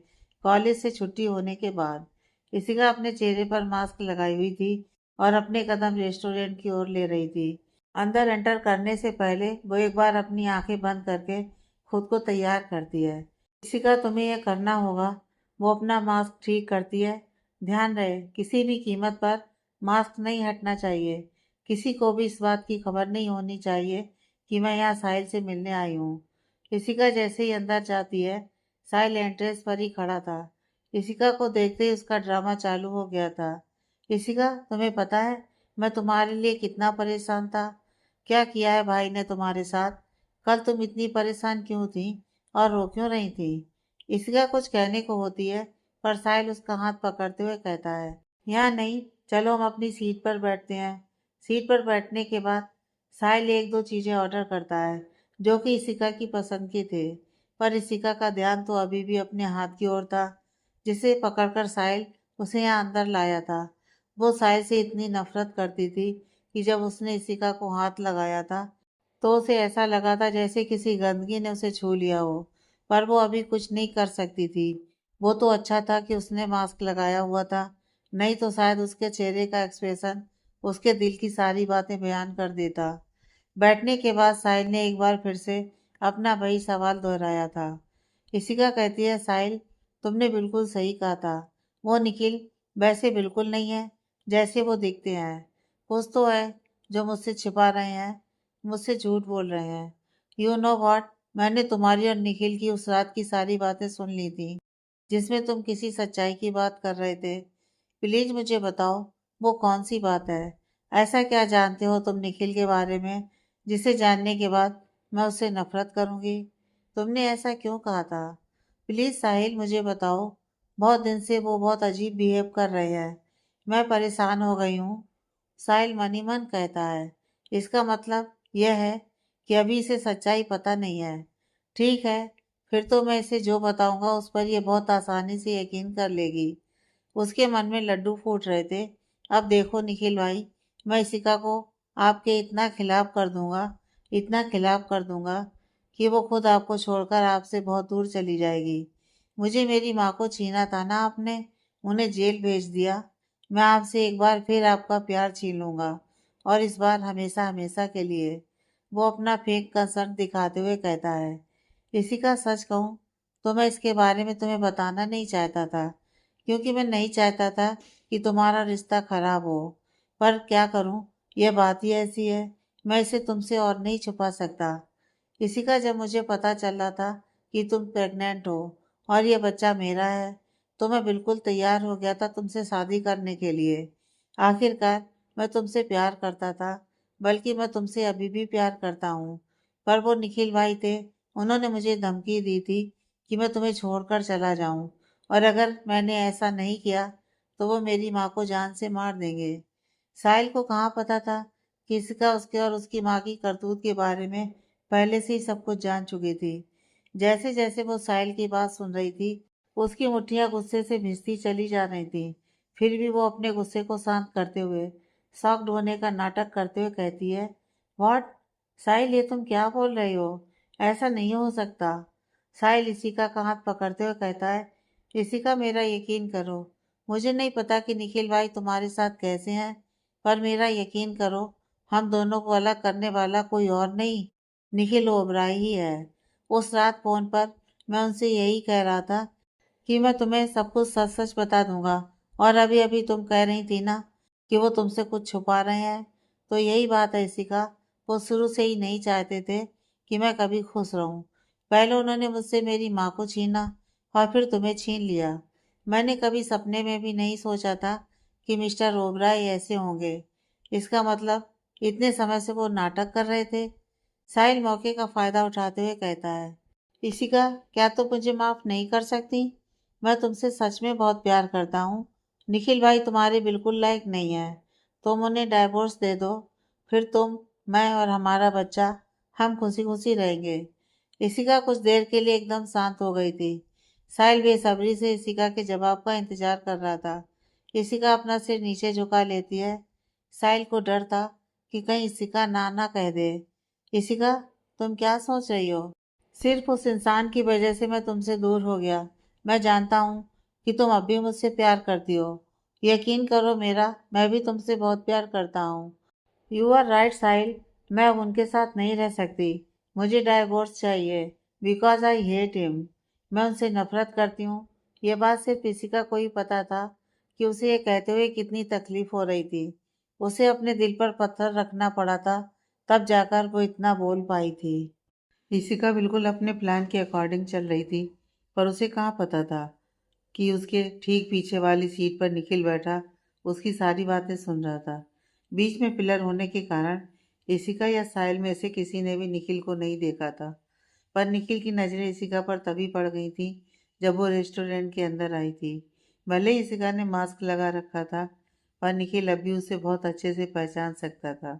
कॉलेज से छुट्टी होने के बाद। इशिका अपने चेहरे पर मास्क लगाई हुई थी और अपने कदम रेस्टोरेंट की ओर ले रही थी। अंदर एंटर करने से पहले वो एक बार अपनी आंखें बंद करके खुद को तैयार करती है। इशिका, तुम्हें यह करना होगा। वो अपना मास्क ठीक करती है। ध्यान रहे, किसी भी कीमत पर मास्क नहीं हटना चाहिए। किसी को भी इस बात की खबर नहीं होनी चाहिए कि मैं यहाँ साहिल से मिलने आई हूँ। इशिका जैसे ही अंदर जाती है, साहिल एंट्रेंस पर ही खड़ा था। इशिका को देखते ही उसका ड्रामा चालू हो गया था। इशिका, तुम्हें पता है मैं तुम्हारे लिए कितना परेशान था? क्या किया है भाई ने तुम्हारे साथ? कल तुम इतनी परेशान क्यों थी और रो क्यों रही थी? इशिका कुछ कहने को होती है, पर साहिल उसका हाथ पकड़ते हुए कहता है, यहाँ नहीं, चलो हम अपनी सीट पर बैठते हैं। सीट पर बैठने के बाद साहिल एक दो चीजें ऑर्डर करता है जो कि इशिका की पसंद के थे, पर इशिका का ध्यान तो अभी भी अपने हाथ की ओर था जिसे पकड़कर साहिल उसे यहाँ अंदर लाया था। वो साहिल से इतनी नफरत करती थी कि जब उसने इशिका को हाथ लगाया था तो उसे ऐसा लगा था जैसे किसी गंदगी ने उसे छू लिया हो। पर वो अभी कुछ नहीं कर सकती थी। वो तो अच्छा था कि उसने मास्क लगाया हुआ था, नहीं तो शायद उसके चेहरे का एक्सप्रेशन उसके दिल की सारी बातें बयान कर देता। बैठने के बाद साहिल ने एक बार फिर से अपना वही सवाल दोहराया था। इशिका कहती है, साहिल तुमने बिल्कुल सही कहा था। वो निखिल वैसे बिल्कुल नहीं है जैसे वो दिखते हैं। कुछ तो है जो मुझसे छिपा रहे हैं, मुझसे झूठ बोल रहे हैं। यू नो व्हाट, मैंने तुम्हारी और निखिल की उस रात की सारी बातें सुन ली थी जिसमें तुम किसी सच्चाई की बात कर रहे थे। प्लीज मुझे बताओ वो कौन सी बात है। ऐसा क्या जानते हो तुम निखिल के बारे में जिसे जानने के बाद मैं उससे नफरत करूंगी। तुमने ऐसा क्यों कहा था। प्लीज साहिल मुझे बताओ। बहुत दिन से वो बहुत अजीब बिहेव कर रहे हैं। मैं परेशान हो गई हूँ। साहिल मन ही मन कहता है। इसका मतलब यह है कि अभी इसे सच्चाई पता नहीं है। ठीक है, फिर तो मैं इसे जो बताऊंगा उस पर ये बहुत आसानी से यकीन कर लेगी। उसके मन में लड्डू फूट रहे थे। अब देखो निखिल भाई, मैं इशिका को आपके इतना खिलाफ कर दूंगा, इतना खिलाफ कर दूंगा कि वो खुद आपको छोड़कर आपसे बहुत दूर चली जाएगी। मुझे मेरी माँ को छीना था ना आपने, उन्हें जेल भेज दिया। मैं आपसे एक बार फिर आपका प्यार छीन लूंगा, और इस बार हमेशा हमेशा के लिए। वो अपना फेक कंसर्न दिखाते हुए कहता है। इशिका, सच कहूँ तो मैं इसके बारे में तुम्हें बताना नहीं चाहता था, क्योंकि मैं नहीं चाहता था कि तुम्हारा रिश्ता खराब हो। पर क्या करूं, यह बात ही ऐसी है। मैं इसे तुमसे और नहीं छुपा सकता। इसी का जब मुझे पता चला था कि तुम प्रेग्नेंट हो और ये बच्चा मेरा है, तो मैं बिल्कुल तैयार हो गया था तुमसे शादी करने के लिए। आखिरकार मैं तुमसे प्यार करता था, बल्कि मैं तुमसे अभी भी प्यार करता हूँ। पर वो निखिल भाई थे, उन्होंने मुझे धमकी दी थी कि मैं तुम्हें छोड़कर चला जाऊं, और अगर मैंने ऐसा नहीं किया तो वो मेरी माँ को जान से मार देंगे। साहिल को कहाँ पता था कि इसका उसके और उसकी माँ की करतूत के बारे में पहले से ही सब कुछ जान चुकी थी। जैसे जैसे वो साहिल की बात सुन रही थी, उसकी मुट्ठियां गुस्से से भिजती चली जा रही थी। फिर भी वो अपने गुस्से को शांत करते हुए, शॉक्ड होने का नाटक करते हुए कहती है, व्हाट साहिल, ये तुम क्या बोल रही हो। ऐसा नहीं हो सकता। साहिल इशिका का हाथ पकड़ते हुए कहता है, इशिका मेरा यकीन करो। मुझे नहीं पता कि निखिल भाई तुम्हारे साथ कैसे हैं, पर मेरा यकीन करो, हम दोनों को अलग करने वाला कोई और नहीं, निखिल ओबराय ही है। उस रात फोन पर मैं उनसे यही कह रहा था कि मैं तुम्हें सब कुछ सच सच बता दूंगा, और अभी अभी तुम कह रही थी ना कि वो तुमसे कुछ छुपा रहे हैं। तो यही बात है इशिका, वो शुरू से ही नहीं चाहते थे कि मैं कभी खुश रहूं। पहले उन्होंने मुझसे मेरी माँ को छीना, और फिर तुम्हें छीन लिया। मैंने कभी सपने में भी नहीं सोचा था कि मिस्टर ओबराय ऐसे होंगे। इसका मतलब इतने समय से वो नाटक कर रहे थे। साहिल मौके का फायदा उठाते हुए कहता है, इशिका, क्या तुम मुझे माफ नहीं कर सकती। मैं तुमसे सच में बहुत प्यार करता हूँ। निखिल भाई तुम्हारे बिल्कुल लायक नहीं है। तुम उन्हें डाइवोर्स दे दो, फिर तुम, मैं और हमारा बच्चा, हम खुशी खुशी रहेंगे। इशिका कुछ देर के लिए एकदम शांत हो गई थी। साहिल बेसब्री से इशिका के जवाब का इंतजार कर रहा था। इशिका अपना सिर नीचे झुका लेती है। साहिल को डर था कि कहीं इशिका ना ना कह दे। इशिका, तुम क्या सोच रही हो। सिर्फ उस इंसान की वजह से मैं तुमसे दूर हो गया। मैं जानता हूँ कि तुम अब भी मुझसे प्यार करती हो। यकीन करो मेरा, मैं भी तुमसे बहुत प्यार करता हूँ। यू आर राइट साहिल, मैं अब उनके साथ नहीं रह सकती। मुझे डाइवोर्स चाहिए, बिकॉज आई हेट हिम। मैं उनसे नफरत करती हूँ। ये बात सिर्फ इशिका को ही पता था कि उसे ये कहते हुए कितनी तकलीफ हो रही थी। उसे अपने दिल पर पत्थर रखना पड़ा था, तब जाकर वो इतना बोल पाई थी। इशिका बिल्कुल अपने प्लान के अकॉर्डिंग चल रही थी, पर उसे कहाँ पता था कि उसके ठीक पीछे वाली सीट पर निखिल बैठा उसकी सारी बातें सुन रहा था। बीच में पिलर होने के कारण इशिका या साहिल में से किसी ने भी निखिल को नहीं देखा था। पर निखिल की नज़रें इशिका पर तभी पड़ गई थी जब वो रेस्टोरेंट के अंदर आई थी। भले ही इशिका ने मास्क लगा रखा था, पर निखिल अब भी उसे बहुत अच्छे से पहचान सकता था।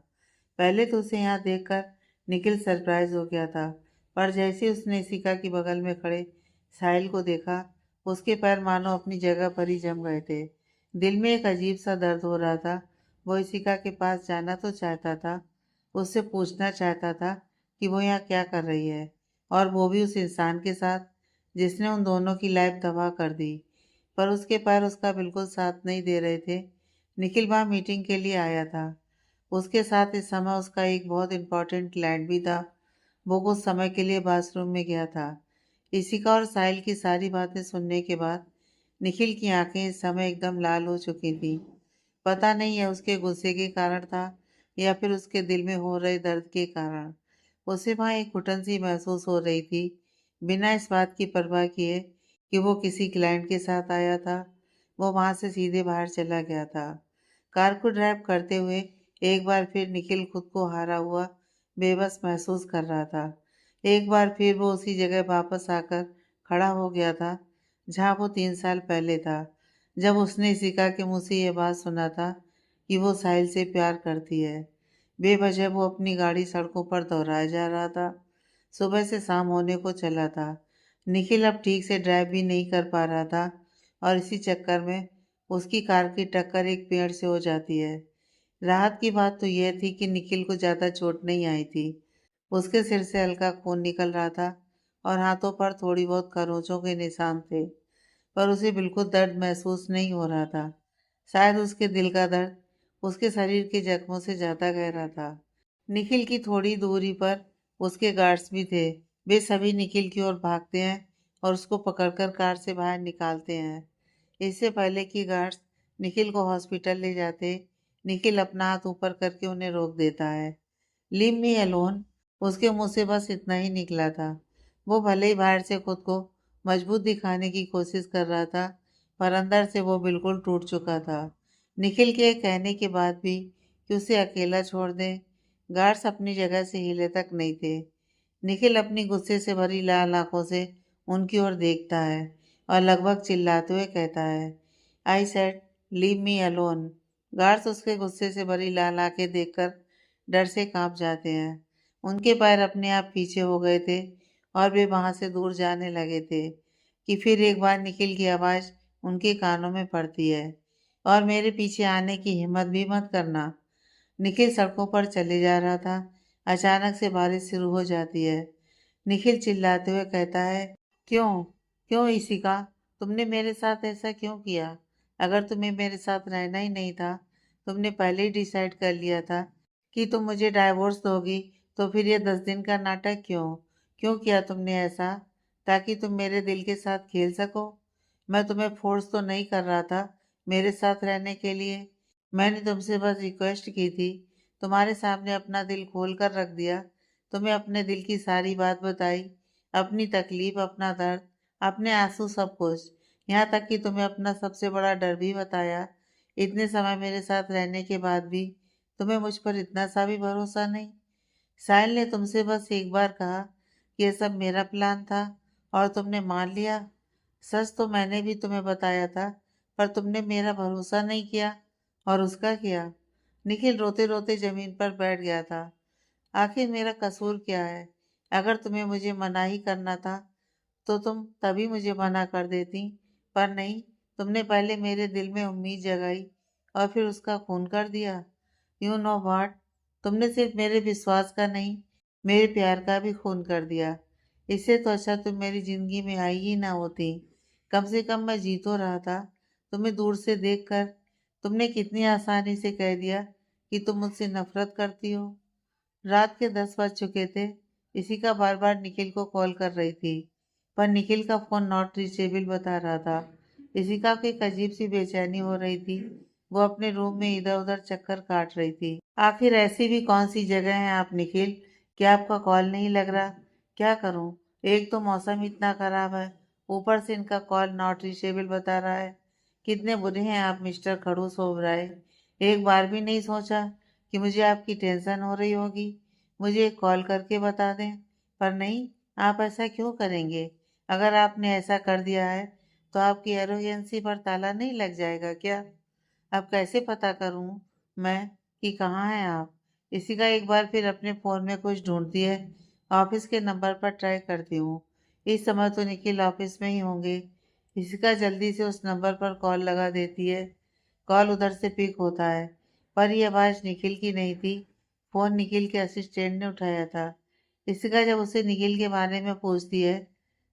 पहले तो उसे यहाँ देखकर निखिल सरप्राइज हो गया था, पर जैसे उसने इशिका की बगल में खड़े साहिल को देखा, उसके पैर मानो अपनी जगह पर ही जम गए थे। दिल में एक अजीब सा दर्द हो रहा था। वो इशिका के पास जाना तो चाहता था, उससे पूछना चाहता था कि वो यहाँ क्या कर रही है, और वो भी उस इंसान के साथ जिसने उन दोनों की लाइफ तबाह कर दी। पर उसके पैर उसका बिल्कुल साथ नहीं दे रहे थे। निखिल वहाँ मीटिंग के लिए आया था। उसके साथ इस समय उसका एक बहुत इम्पोर्टेंट क्लाइंट भी था। वो कुछ समय के लिए बाथरूम में गया था। इशिका और साहिल की सारी बातें सुनने के बाद निखिल की आंखें इस समय एकदम लाल हो चुकी थी। पता नहीं है उसके गुस्से के कारण था या फिर उसके दिल में हो रहे दर्द के कारण। उसे वहाँ एक घुटन सी महसूस हो रही थी। बिना इस बात की परवाह किए कि वो किसी क्लाइंट के साथ आया था, वो वहाँ से सीधे बाहर चला गया था। कार को ड्राइव करते हुए एक बार फिर निखिल खुद को हारा हुआ बेबस महसूस कर रहा था। एक बार फिर वो उसी जगह वापस आकर खड़ा हो गया था जहाँ वो 3 साल पहले था, जब उसने इशिका के मुंह से ये बात सुना था कि वो साहिल से प्यार करती है। बेवजह वो अपनी गाड़ी सड़कों पर दोहराया जा रहा था। सुबह से शाम होने को चला था। निखिल अब ठीक से ड्राइव भी नहीं कर पा रहा था, और इसी चक्कर में उसकी कार की टक्कर एक पेड़ से हो जाती है। राहत की बात तो यह थी कि निखिल को ज़्यादा चोट नहीं आई थी। उसके सिर से हल्का खून निकल रहा था और हाथों पर थोड़ी बहुत खरोंचों के निशान थे, पर उसे बिल्कुल दर्द महसूस नहीं हो रहा था। शायद उसके दिल का दर्द उसके शरीर के जख्मों से ज़्यादा गहरा था। निखिल की थोड़ी दूरी पर उसके गार्ड्स भी थे। वे सभी निखिल की ओर भागते हैं और उसको पकड़कर कार से बाहर निकालते हैं। इससे पहले कि गार्ड्स निखिल को हॉस्पिटल ले जाते, निखिल अपना हाथ ऊपर करके उन्हें रोक देता है। लीव मी अलोन, उसके मुंह से बस इतना ही निकला था। वो भले ही बाहर से खुद को मजबूत दिखाने की कोशिश कर रहा था, पर अंदर से वो बिल्कुल टूट चुका था। निखिल के कहने के बाद भी कि उसे अकेला छोड़ दें, गार्ड्स अपनी जगह से हिले तक नहीं थे। निखिल अपनी गुस्से से भरी लाल आंखों से उनकी ओर देखता है और लगभग चिल्लाते हुए कहता है, I said leave me alone. Guards उसके गुस्से से भरी लाल आंखें देखकर डर से कांप जाते हैं। उनके पैर अपने आप पीछे हो गए थे और वे वहां से दूर जाने लगे थे कि फिर एक बार निखिल की आवाज़ उनके कानों में पड़ती है, और मेरे पीछे आने की हिम्मत भी मत करना। निखिल सड़कों पर चले जा रहा था। अचानक से बारिश शुरू हो जाती है। निखिल चिल्लाते हुए कहता है, क्यों क्यों इशिका, तुमने मेरे साथ ऐसा क्यों किया? अगर तुम्हें मेरे साथ रहना ही नहीं था, तुमने पहले ही डिसाइड कर लिया था कि तुम मुझे डाइवोर्स दोगी, तो फिर ये 10 दिन का नाटक क्यों? क्यों किया तुमने ऐसा? ताकि तुम मेरे दिल के साथ खेल सको? मैं तुम्हें फोर्स तो नहीं कर रहा था मेरे साथ रहने के लिए। मैंने तुमसे बस रिक्वेस्ट की थी, तुम्हारे सामने अपना दिल खोल कर रख दिया, तुम्हें अपने दिल की सारी बात बताई, अपनी तकलीफ, अपना दर्द, अपने आंसू, सब कुछ, यहाँ तक कि तुम्हें अपना सबसे बड़ा डर भी बताया। इतने समय मेरे साथ रहने के बाद भी तुम्हें मुझ पर इतना सा भी भरोसा नहीं। साहिल ने तुमसे बस एक बार कहा कि ये सब मेरा प्लान था और तुमने मान लिया। सच तो मैंने भी तुम्हें बताया था, पर तुमने मेरा भरोसा नहीं किया और उसका किया। निखिल रोते रोते जमीन पर बैठ गया था। आखिर मेरा कसूर क्या है? अगर तुम्हें मुझे मना ही करना था तो तुम तभी मुझे मना कर देती, पर नहीं, तुमने पहले मेरे दिल में उम्मीद जगाई और फिर उसका खून कर दिया। यू नो व्हाट, तुमने सिर्फ मेरे विश्वास का नहीं, मेरे प्यार का भी खून कर दिया। इससे तो अच्छा तुम मेरी जिंदगी में आई ही ना होती। कम से कम मैं जी तो रहा था। तुम्हें दूर से देखकर तुमने कितनी आसानी से कह दिया कि तुम मुझसे नफरत करती हो। रात के 10 बज चुके थे। इसी का बार बार निखिल को कॉल कर रही थी, पर निखिल का फोन नॉट रीचेबल बता रहा था। इशिका को एक अजीब सी बेचैनी हो रही थी। वो अपने रूम में इधर उधर चक्कर काट रही थी। आखिर ऐसी भी कौन सी जगह है आप निखिल, क्या आपका कॉल नहीं लग रहा? क्या करूं? एक तो मौसम इतना खराब है, ऊपर से इनका कॉल नॉट रीचेबल बता रहा है। कितने बुरे हैं आप मिस्टर खड़ूस ओबराय। एक बार भी नहीं सोचा कि मुझे आपकी टेंशन हो रही होगी, मुझे एक कॉल करके बता दें। पर नहीं, आप ऐसा क्यों करेंगे? अगर आपने ऐसा कर दिया है तो आपकी एरोगेंसी पर ताला नहीं लग जाएगा क्या? अब कैसे पता करूं मैं कि कहाँ हैं आप? इसी का एक बार फिर अपने फ़ोन में कुछ ढूंढती है। ऑफिस के नंबर पर ट्राई करती हूँ। इस समय तो निखिल ऑफिस में ही होंगे। इसी का जल्दी से उस नंबर पर कॉल लगा देती है। कॉल उधर से पिक होता है, पर यह आवाज़ निखिल की नहीं थी। फ़ोन निखिल के असिस्टेंट ने उठाया था। इशिका जब उसे निखिल के बारे में पूछती है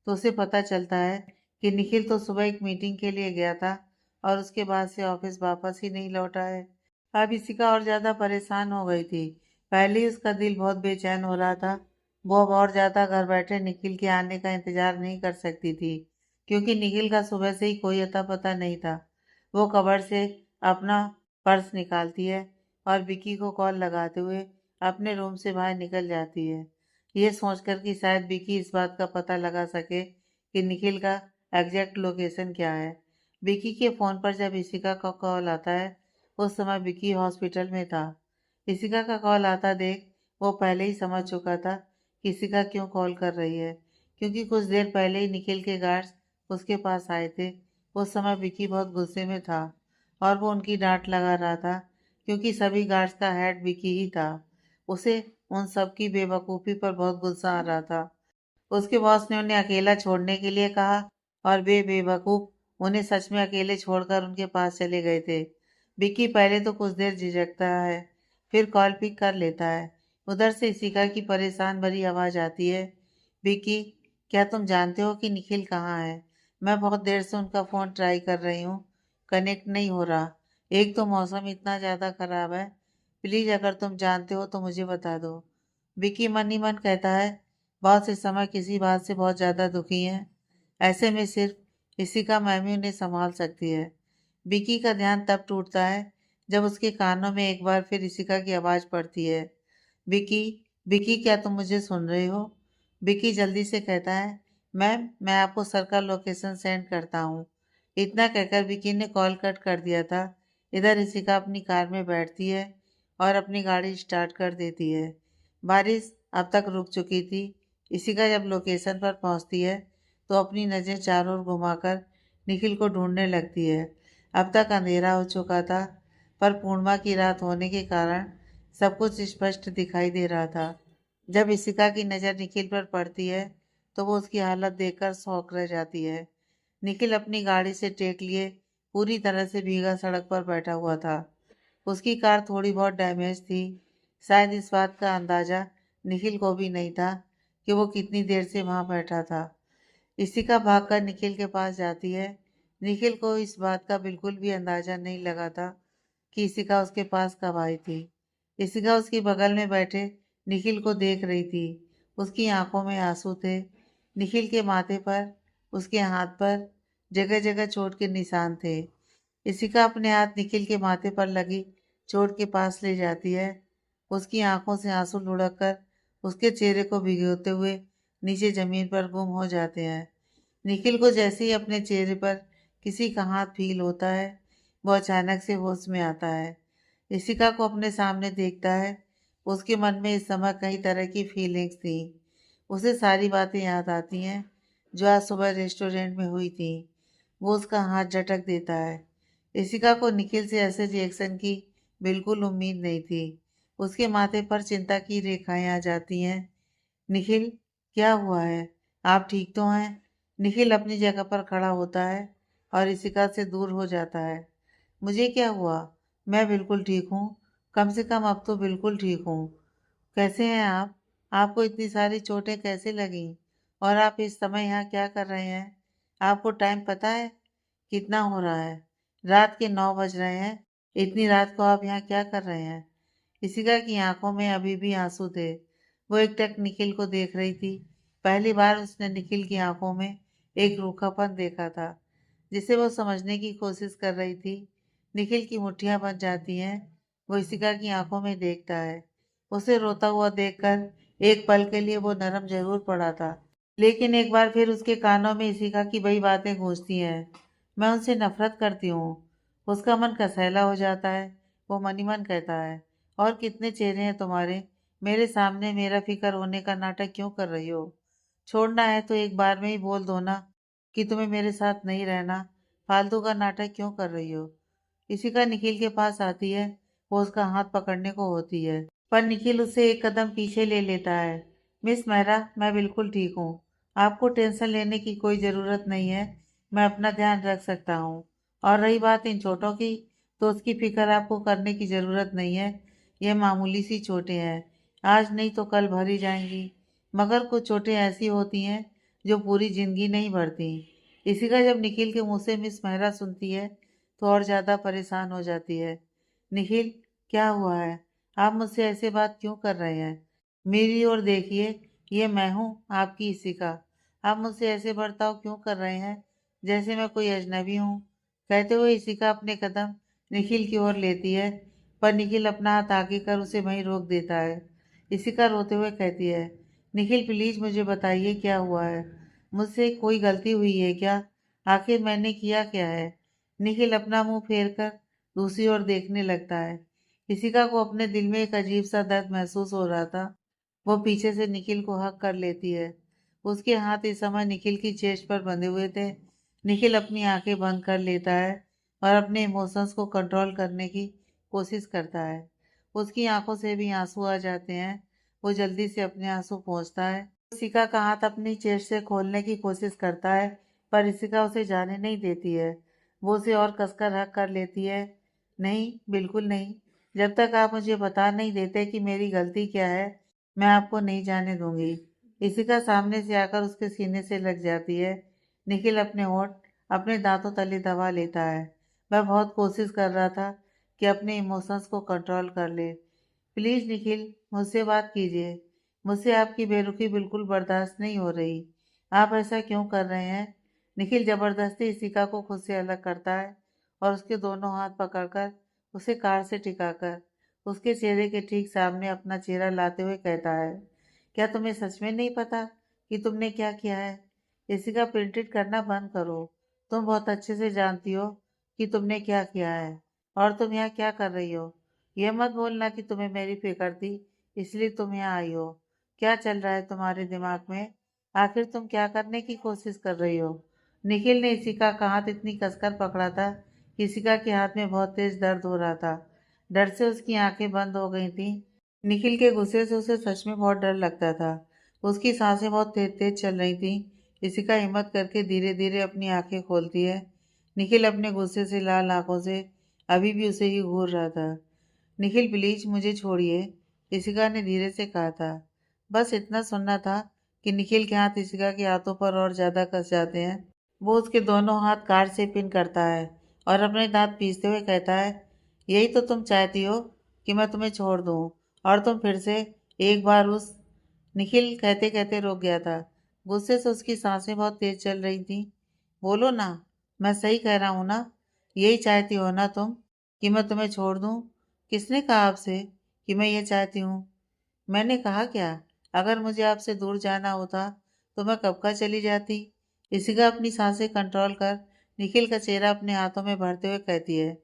तो उसे पता चलता है कि निखिल तो सुबह एक मीटिंग के लिए गया था और उसके बाद से ऑफिस वापस ही नहीं लौटा है। अब इशिका और ज़्यादा परेशान हो गई थी। पहले ही उसका दिल बहुत बेचैन हो रहा था। वो अब और ज़्यादा घर बैठे निखिल के आने का इंतज़ार नहीं कर सकती थी, क्योंकि निखिल का सुबह से ही कोई अता पता नहीं था। वो कबर्ड से अपना पर्स निकालती है और विकी को कॉल लगाते हुए अपने रूम से बाहर निकल जाती है, ये सोचकर कि शायद विकी इस बात का पता लगा सके कि निखिल का एग्जैक्ट लोकेशन क्या है। विकी के फ़ोन पर जब इशिका का कॉल आता है, उस समय विकी हॉस्पिटल में था। इशिका का कॉल आता देख वो पहले ही समझ चुका था कि इशिका क्यों कॉल कर रही है, क्योंकि कुछ देर पहले ही निखिल के गार्ड्स उसके पास आए थे। उस समय विकी बहुत गुस्से में था और वो उनकी डांट लगा रहा था, क्योंकि सभी गार्ड्स का हेड विकी ही था। उसे उन सब की बेवकूफ़ी पर बहुत गुस्सा आ रहा था। उसके बॉस ने उन्हें अकेला छोड़ने के लिए कहा और वे बेवकूफ़ उन्हें सच में अकेले छोड़कर उनके पास चले गए थे। विक्की पहले तो कुछ देर झिझकता है, फिर कॉल पिक कर लेता है। उधर से इशिका की परेशान भरी आवाज़ आती है, विक्की, क्या तुम जानते हो कि निखिल कहाँ है? मैं बहुत देर से उनका फ़ोन ट्राई कर रही हूँ, कनेक्ट नहीं हो रहा। एक तो मौसम इतना ज़्यादा ख़राब है, प्लीज़ अगर तुम जानते हो तो मुझे बता दो। विक्की मन ही मन कहता है, बॉस इस समय किसी बात से बहुत ज़्यादा दुखी हैं। ऐसे में सिर्फ इशिका मैम ही उन्हें संभाल सकती है। विक्की का ध्यान तब टूटता है जब उसके कानों में एक बार फिर इशिका की आवाज़ पड़ती है, विक्की, विक्की, क्या तुम मुझे सुन रहे हो? विक्की जल्दी से कहता है, मैम मैं आपको सर का लोकेशन सेंड करता हूँ। इतना कहकर विक्की ने कॉल कट कर दिया था। इधर इशिका अपनी कार में बैठती है और अपनी गाड़ी स्टार्ट कर देती है। बारिश अब तक रुक चुकी थी। इशिका जब लोकेशन पर पहुंचती है तो अपनी नज़र चारों ओर घुमाकर निखिल को ढूंढने लगती है। अब तक अंधेरा हो चुका था, पर पूर्णिमा की रात होने के कारण सब कुछ स्पष्ट दिखाई दे रहा था। जब इशिका की नज़र निखिल पर पड़ती है तो वो उसकी हालत देखकर शौक रह जाती है। निखिल अपनी गाड़ी से टेक लिए पूरी तरह से भीगा सड़क पर बैठा हुआ था। उसकी कार थोड़ी बहुत डैमेज थी। शायद इस बात का अंदाज़ा निखिल को भी नहीं था कि वो कितनी देर से वहाँ बैठा था। इशिका भागकर निखिल के पास जाती है। निखिल को इस बात का बिल्कुल भी अंदाज़ा नहीं लगा था कि इशिका उसके पास कब आई थी। इशिका उसके बगल में बैठे निखिल को देख रही थी। उसकी आंखों में आंसू थे। निखिल के माथे पर, उसके हाथ पर जगह जगह चोट के निशान थे। इशिका अपने हाथ निखिल के माथे पर लगी चोट के पास ले जाती है। उसकी आंखों से आंसू लुढ़क कर उसके चेहरे को भिगोते हुए नीचे जमीन पर गुम हो जाते हैं। निखिल को जैसे ही अपने चेहरे पर किसी का हाथ फील होता है, वो अचानक से होश में आता है। इशिका को अपने सामने देखता है। उसके मन में इस समय कई तरह की फीलिंग्स थी। उसे सारी बातें याद आती हैं जो आज सुबह रेस्टोरेंट में हुई थी। वो उसका हाथ झटक देता है। इशिका को निखिल से ऐसे रिएक्शन की बिल्कुल उम्मीद नहीं थी। उसके माथे पर चिंता की रेखाएं आ जाती हैं। निखिल, क्या हुआ है? आप ठीक तो हैं? निखिल अपनी जगह पर खड़ा होता है और इशिका से दूर हो जाता है। मुझे क्या हुआ? मैं बिल्कुल ठीक हूँ। कम से कम अब तो बिल्कुल ठीक हूँ। कैसे हैं आप? आपको इतनी सारी चोटें कैसे लगीं? और आप इस समय यहाँ क्या कर रहे हैं? आपको टाइम पता है कितना हो रहा है? रात के 9 बज रहे हैं। इतनी रात को आप यहाँ क्या कर रहे हैं? इशिका की आंखों में अभी भी आंसू थे। वो एकटक निखिल को देख रही थी। पहली बार उसने निखिल की आंखों में एक रूखापन देखा था, जिसे वो समझने की कोशिश कर रही थी। निखिल की मुट्ठियां बन जाती हैं। वो इशिका की आंखों में देखता है। उसे रोता हुआ देखकर एक पल के लिए वो नरम जरूर पड़ा था, लेकिन एक बार फिर उसके कानों में इशिका की वही बातें गूंजती हैं। मैं उनसे नफरत करती हूँ। उसका मन कसैला हो जाता है। वो मन ही मन कहता है, और कितने चेहरे हैं तुम्हारे? मेरे सामने मेरा फिक्र होने का नाटक क्यों कर रही हो? छोड़ना है तो एक बार में ही बोल दो ना कि तुम्हें मेरे साथ नहीं रहना। फालतू का नाटक क्यों कर रही हो? इशिका निखिल के पास आती है। वो उसका हाथ पकड़ने को होती है, पर निखिल उसे एक कदम पीछे ले लेता है। मिस मेहरा, मैं बिल्कुल ठीक हूँ। आपको टेंशन लेने की कोई ज़रूरत नहीं है। मैं अपना ध्यान रख सकता हूँ। और रही बात इन चोटों की, तो उसकी फिक्र आपको करने की ज़रूरत नहीं है। यह मामूली सी चोटें हैं, आज नहीं तो कल भरी जाएंगी। मगर कुछ चोटें ऐसी होती हैं जो पूरी ज़िंदगी नहीं भरती। इसी का जब निखिल के मुंह से मिस मेहरा सुनती है तो और ज़्यादा परेशान हो जाती है। निखिल, क्या हुआ है? आप मुझसे ऐसे बात क्यों कर रहे हैं? मेरी ओर देखिए, ये मैं हूँ, आपकी इशिका। आप मुझसे ऐसे बर्ताव क्यों कर रहे हैं जैसे मैं कोई अजनबी हूँ? कहते हुए इशिका अपने कदम निखिल की ओर लेती है, पर निखिल अपना हाथ आगे कर उसे वहीं रोक देता है। इशिका रोते हुए कहती है, निखिल प्लीज मुझे बताइए क्या हुआ है? मुझसे कोई गलती हुई है क्या? आखिर मैंने किया क्या है? निखिल अपना मुंह फेर कर दूसरी ओर देखने लगता है। इशिका को अपने दिल में एक अजीब सा दर्द महसूस हो रहा था। वो पीछे से निखिल को हक कर लेती है। उसके हाथ इस समय निखिल की चेस्ट पर बंधे हुए थे। निखिल अपनी आंखें बंद कर लेता है और अपने इमोशंस को कंट्रोल करने की कोशिश करता है। उसकी आंखों से भी आंसू आ जाते हैं। वो जल्दी से अपने आंसू पोंछता है। इशिका का हाथ अपनी चेस्ट से खोलने की कोशिश करता है, पर इशिका उसे जाने नहीं देती है। वो उसे और कसकर हक कर लेती है। नहीं, बिल्कुल नहीं। जब तक आप मुझे बता नहीं देते कि मेरी गलती क्या है, मैं आपको नहीं जाने दूंगी। इशिका सामने से आकर उसके सीने से लग जाती है। निखिल अपने होंठ अपने दांतों तले दबा लेता है। वह बहुत कोशिश कर रहा था कि अपने इमोशंस को कंट्रोल कर ले। प्लीज निखिल, मुझसे बात कीजिए। मुझसे आपकी बेरुखी बिल्कुल बर्दाश्त नहीं हो रही। आप ऐसा क्यों कर रहे हैं? निखिल जबरदस्ती इशिका को खुद से अलग करता है और उसके दोनों हाथ पकड़कर उसे कार से टिकाकर उसके चेहरे के ठीक सामने अपना चेहरा लाते हुए कहता है, क्या तुम्हें सच में नहीं पता कि तुमने क्या किया है? इशिका, प्रिंटेड करना बंद करो। तुम बहुत अच्छे से जानती हो कि तुमने क्या किया है और तुम यहाँ क्या कर रही हो। यह मत बोलना कि तुम्हें मेरी फिक्र थी इसलिए तुम यहाँ आई हो। क्या चल रहा है तुम्हारे दिमाग में? आखिर तुम क्या करने की कोशिश कर रही हो? निखिल ने इशिका का हाथ इतनी कसकर पकड़ा था कि इशिका के हाथ में बहुत तेज दर्द हो रहा था। डर से उसकी आंखें बंद हो गई थीं। निखिल के गुस्से से उसे सच में बहुत डर लगता था। उसकी सांसें बहुत तेज तेज चल रही थीं। इशिका हिम्मत करके धीरे धीरे अपनी आंखें खोलती है। निखिल अपने गुस्से से लाल आंखों से अभी भी उसे ही घूर रहा था। निखिल प्लीज मुझे छोड़िए, इशिका ने धीरे से कहा था। बस इतना सुनना था कि निखिल के हाथ इशिका के हाथों पर और ज्यादा कस जाते हैं। वो उसके दोनों हाथ कार से पिन करता है और अपने दांत पीसते हुए कहता है, यही तो तुम चाहती हो कि मैं तुम्हें छोड़ दूं और तुम फिर से एक बार उस। निखिल कहते कहते रुक गया था। गुस्से से उसकी सांसें बहुत तेज चल रही थीं। बोलो ना, मैं सही कह रहा हूं ना? यही चाहती हो ना तुम कि मैं तुम्हें छोड़ दूं? किसने कहा आपसे कि मैं ये चाहती हूँ? मैंने कहा क्या? अगर मुझे आपसे दूर जाना होता तो मैं कब का चली जाती। इशिका अपनी सांसें कंट्रोल कर निखिल का चेहरा अपने हाथों में भरते हुए कहती है,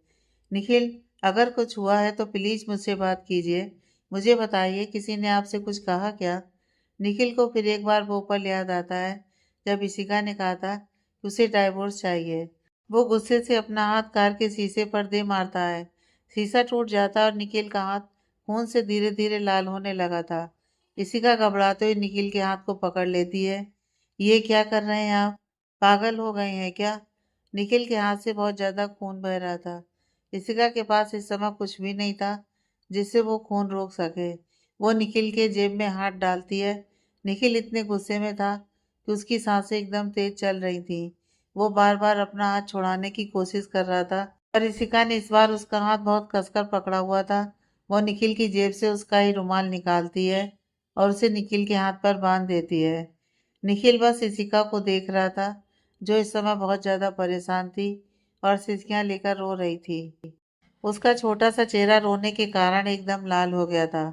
निखिल, अगर कुछ हुआ है तो प्लीज मुझसे बात कीजिए। मुझे बताइए, किसी ने आपसे कुछ कहा क्या? निखिल को फिर एक बार वो पल याद आता है जब इशिका ने कहा था कि उसे डाइवोर्स चाहिए। वो गुस्से से अपना हाथ कार के शीशे पर दे मारता है। शीशा टूट जाता है और निखिल का हाथ खून से धीरे धीरे लाल होने लगा था। इशिका घबराते हुए निखिल के हाथ को पकड़ लेती है। ये क्या कर रहे हैं आप? पागल हो गए हैं क्या? निखिल के हाथ से बहुत ज्यादा खून बह रहा था। इशिका के पास इस समय कुछ भी नहीं था जिससे वो खून रोक सके। वो निखिल के जेब में हाथ डालती है। निखिल इतने गुस्से में था कि उसकी सांसें एकदम तेज चल रही थीं। वो बार बार अपना हाथ छुड़ाने की कोशिश कर रहा था, पर इशिका ने इस बार उसका हाथ बहुत कसकर पकड़ा हुआ था। वो निखिल की जेब से उसका ही रुमाल निकालती है और उसे निखिल के हाथ पर बांध देती है। निखिल बस इशिका को देख रहा था, जो इस समय बहुत ज्यादा परेशान थी और सिसकियां लेकर रो रही थी। उसका छोटा सा चेहरा रोने के कारण एकदम लाल हो गया था।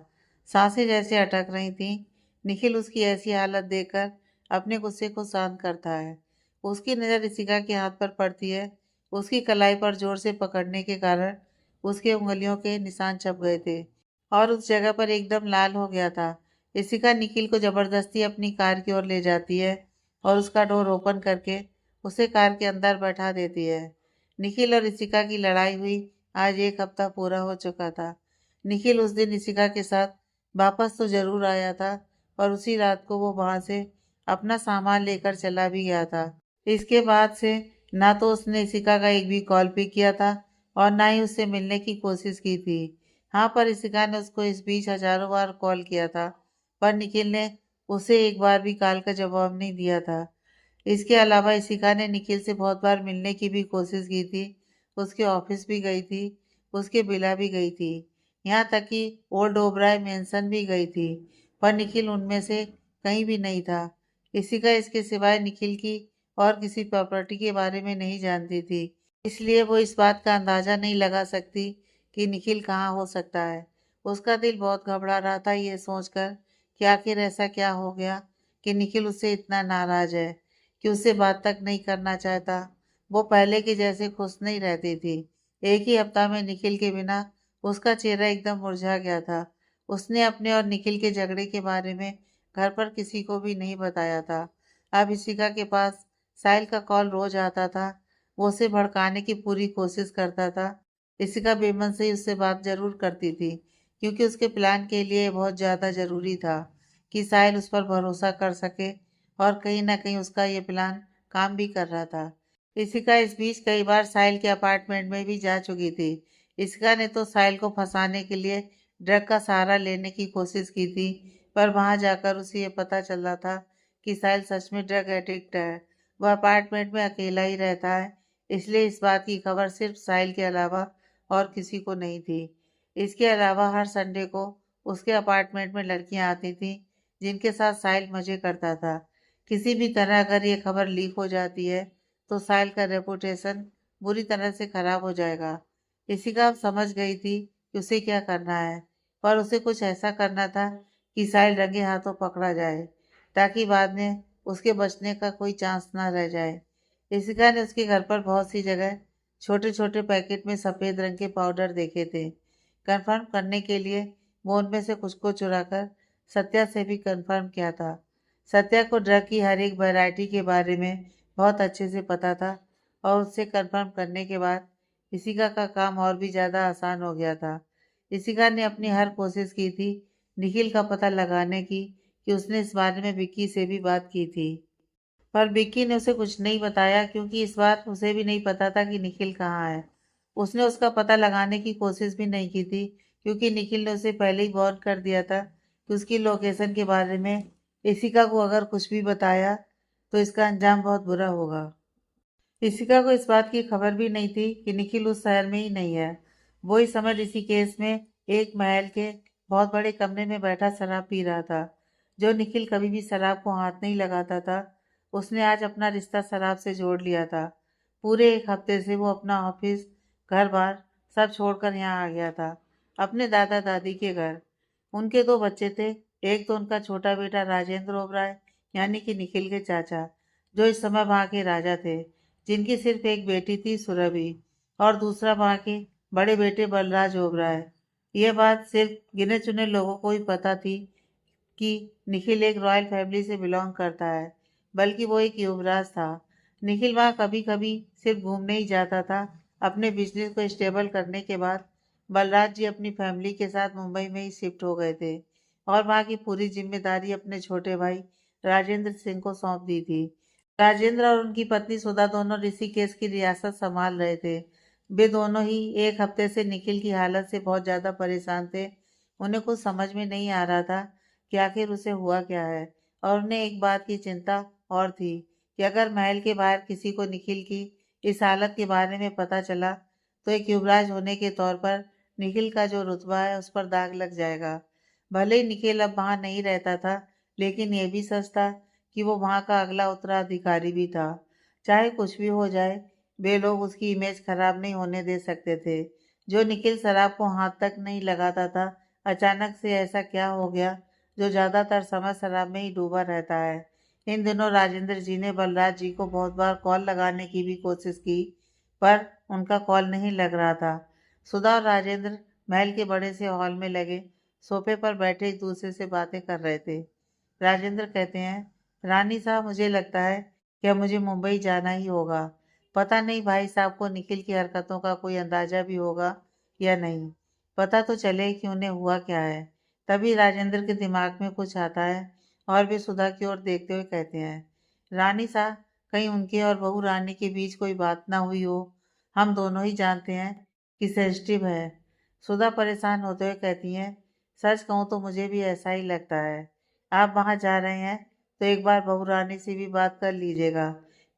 सांसें जैसे अटक रही थीं। निखिल उसकी ऐसी हालत देखकर अपने गुस्से को शांत करता है। उसकी नज़र इशिका के हाथ पर पड़ती है। उसकी कलाई पर जोर से पकड़ने के कारण उसके उंगलियों के निशान छप गए थे और उस जगह पर एकदम लाल हो गया था। इशिका निखिल को जबरदस्ती अपनी कार की ओर ले जाती है और उसका डोर ओपन करके उसे कार के अंदर बैठा देती है। निखिल और इशिका की लड़ाई हुई आज एक हफ्ता पूरा हो चुका था। निखिल उस दिन इशिका के साथ वापस तो जरूर आया था और उसी रात को वो वहां से अपना सामान लेकर चला भी गया था। इसके बाद से ना तो उसने इशिका का एक भी कॉल पिक किया था और ना ही उससे मिलने की कोशिश की थी। हाँ, पर इशिका ने उसको इस बीच हजारों बार कॉल किया था, पर निखिल ने उसे एक बार भी कॉल का जवाब नहीं दिया था। इसके अलावा इशिका ने निखिल से बहुत बार मिलने की भी कोशिश की थी, उसके ऑफिस भी गई थी, उसके विला भी गई थी, यहाँ तक कि ओल्ड ओबराय मेंशन भी गई थी, पर निखिल उनमें से कहीं भी नहीं था। इशिका इसके सिवाय निखिल की और किसी प्रॉपर्टी के बारे में नहीं जानती थी, इसलिए वो इस बात का अंदाजा नहीं लगा सकती कि निखिल कहाँ हो सकता है। उसका दिल बहुत घबरा रहा था ये सोचकर कि आखिर ऐसा क्या हो गया कि निखिल उससे इतना नाराज है, कि उससे बात तक नहीं करना चाहता। वो पहले की जैसे खुश नहीं रहती थी। एक ही हफ्ता में निखिल के बिना उसका चेहरा एकदम मुरझा गया था। उसने अपने और निखिल के झगड़े के बारे में घर पर किसी को भी नहीं बताया था। अब इशिका के पास साहिल का कॉल रोज आता था। वो उसे भड़काने की पूरी कोशिश करता था। इशिका बेमन से ही उससे बात जरूर करती थी, क्योंकि उसके प्लान के लिए बहुत ज़्यादा ज़रूरी था कि साहिल उस पर भरोसा कर सके, और कहीं ना कहीं उसका ये प्लान काम भी कर रहा था। इशिका इस बीच कई बार साहिल के अपार्टमेंट में भी जा चुकी थी। इशिका ने तो साहिल को फंसाने के लिए ड्रग का सहारा लेने की कोशिश की थी, पर वहां जाकर उसे ये पता चला था कि साहिल सच में ड्रग एडिक्ट है। वह अपार्टमेंट में अकेला ही रहता है, इसलिए इस बात की खबर सिर्फ साहिल के अलावा और किसी को नहीं थी। इसके अलावा हर संडे को उसके अपार्टमेंट में लड़कियां आती थीं, जिनके साथ साहिल मजे करता था। किसी भी तरह अगर ये खबर लीक हो जाती है तो साहिल का रेपुटेशन बुरी तरह से खराब हो जाएगा। इशिका अब समझ गई थी कि उसे क्या करना है, पर उसे कुछ ऐसा करना था कि साहिल रंगे हाथों पकड़ा जाए, ताकि बाद में उसके बचने का कोई चांस ना रह जाए। इशिका ने उसके घर पर बहुत सी जगह छोटे छोटे पैकेट में सफ़ेद रंग के पाउडर देखे थे। कंफर्म करने के लिए वो उनमें से कुछ को चुराकर सत्या से भी कंफर्म किया था। सत्या को ड्रग की हर एक वैरायटी के बारे में बहुत अच्छे से पता था, और उससे कंफर्म करने के बाद इशिका का काम और भी ज़्यादा आसान हो गया था। इशिका ने अपनी हर कोशिश की थी निखिल का पता लगाने की, कि उसने इस बारे में विक्की से भी बात की थी, पर विक्की ने उसे कुछ नहीं बताया, क्योंकि इस बार उसे भी नहीं पता था कि निखिल कहाँ है। उसने उसका पता लगाने की कोशिश भी नहीं की थी, क्योंकि निखिल ने उसे पहले ही वार्न कर दिया था कि उसकी लोकेशन के बारे में इशिका को अगर कुछ भी बताया तो इसका अंजाम बहुत बुरा होगा। इशिका को इस बात की खबर भी नहीं थी कि निखिल उस शहर में ही नहीं है। वो इस समय ऋषिकेश में एक महल के बहुत बड़े कमरे में बैठा शराब पी रहा था। जो निखिल कभी भी शराब को हाथ नहीं लगाता था, उसने आज अपना रिश्ता शराब से जोड़ लिया था। पूरे एक हफ्ते से वो अपना ऑफिस, घर बार सब छोड़कर यहाँ आ गया था, अपने दादा दादी के घर। उनके दो बच्चे थे। एक तो उनका छोटा बेटा राजेंद्र ओबराय, यानी कि निखिल के चाचा, जो इस समय वहाँ के राजा थे, जिनकी सिर्फ एक बेटी थी सुरभि, और दूसरा वहाँ के बड़े बेटे बलराज ओबराय। यह बात सिर्फ गिने चुने लोगों को ही पता थी कि निखिल एक रॉयल फैमिली से बिलोंग करता है, बल्कि वो एक युवराज था। निखिल वहाँ कभी कभी सिर्फ घूमने ही जाता था। अपने बिजनेस को स्टेबल करने के बाद बलराज जी अपनी फैमिली के साथ मुंबई में ही शिफ्ट हो गए थे, और वहाँ की पूरी जिम्मेदारी अपने छोटे भाई राजेंद्र सिंह को सौंप दी थी। राजेंद्र और उनकी पत्नी सुधा दोनों ऋषिकेश की रियासत संभाल रहे थे। वे दोनों ही एक हफ्ते से निखिल की हालत से बहुत ज्यादा परेशान थे। उन्हें कुछ समझ में नहीं आ रहा था कि आखिर उसे हुआ क्या है, और उन्हें एक बात की चिंता और थी कि अगर महल के बाहर किसी को निखिल की इस हालत के बारे में पता चला तो एक युवराज होने के तौर पर निखिल का जो रुतबा है उस पर दाग लग जाएगा। भले ही निखिल अब वहां नहीं रहता था, लेकिन यह भी सच था कि वो वहां का अगला उत्तराधिकारी भी था। चाहे कुछ भी हो जाए, वे लोग उसकी इमेज खराब नहीं होने दे सकते थे। जो निखिल शराब को हाथ तक नहीं लगाता था, अचानक से ऐसा क्या हो गया जो ज्यादातर समय शराब में ही डूबा रहता है। इन दिनों राजेंद्र जी ने बलराज जी को बहुत बार कॉल लगाने की भी कोशिश की, पर उनका कॉल नहीं लग रहा था। सुधा और राजेंद्र महल के बड़े से हॉल में लगे सोफे पर बैठे एक दूसरे से बातें कर रहे थे। राजेंद्र कहते हैं, रानी साहब, मुझे लगता है कि अब मुझे मुंबई जाना ही होगा। पता नहीं भाई साहब को निखिल की हरकतों का कोई अंदाजा भी होगा या नहीं। पता तो चले कि उन्हें हुआ क्या है। तभी राजेंद्र के दिमाग में कुछ आता है, और वे सुधा की ओर देखते हुए कहते हैं, रानी साहब, कहीं उनके और बहू रानी के बीच कोई बात ना हुई हो। हम दोनों ही जानते हैं कि सेंसिटिव है। सुधा परेशान होते हुए कहती हैं, सच कहूँ तो मुझे भी ऐसा ही लगता है। आप वहाँ जा रहे हैं तो एक बार बहू रानी से भी बात कर लीजिएगा।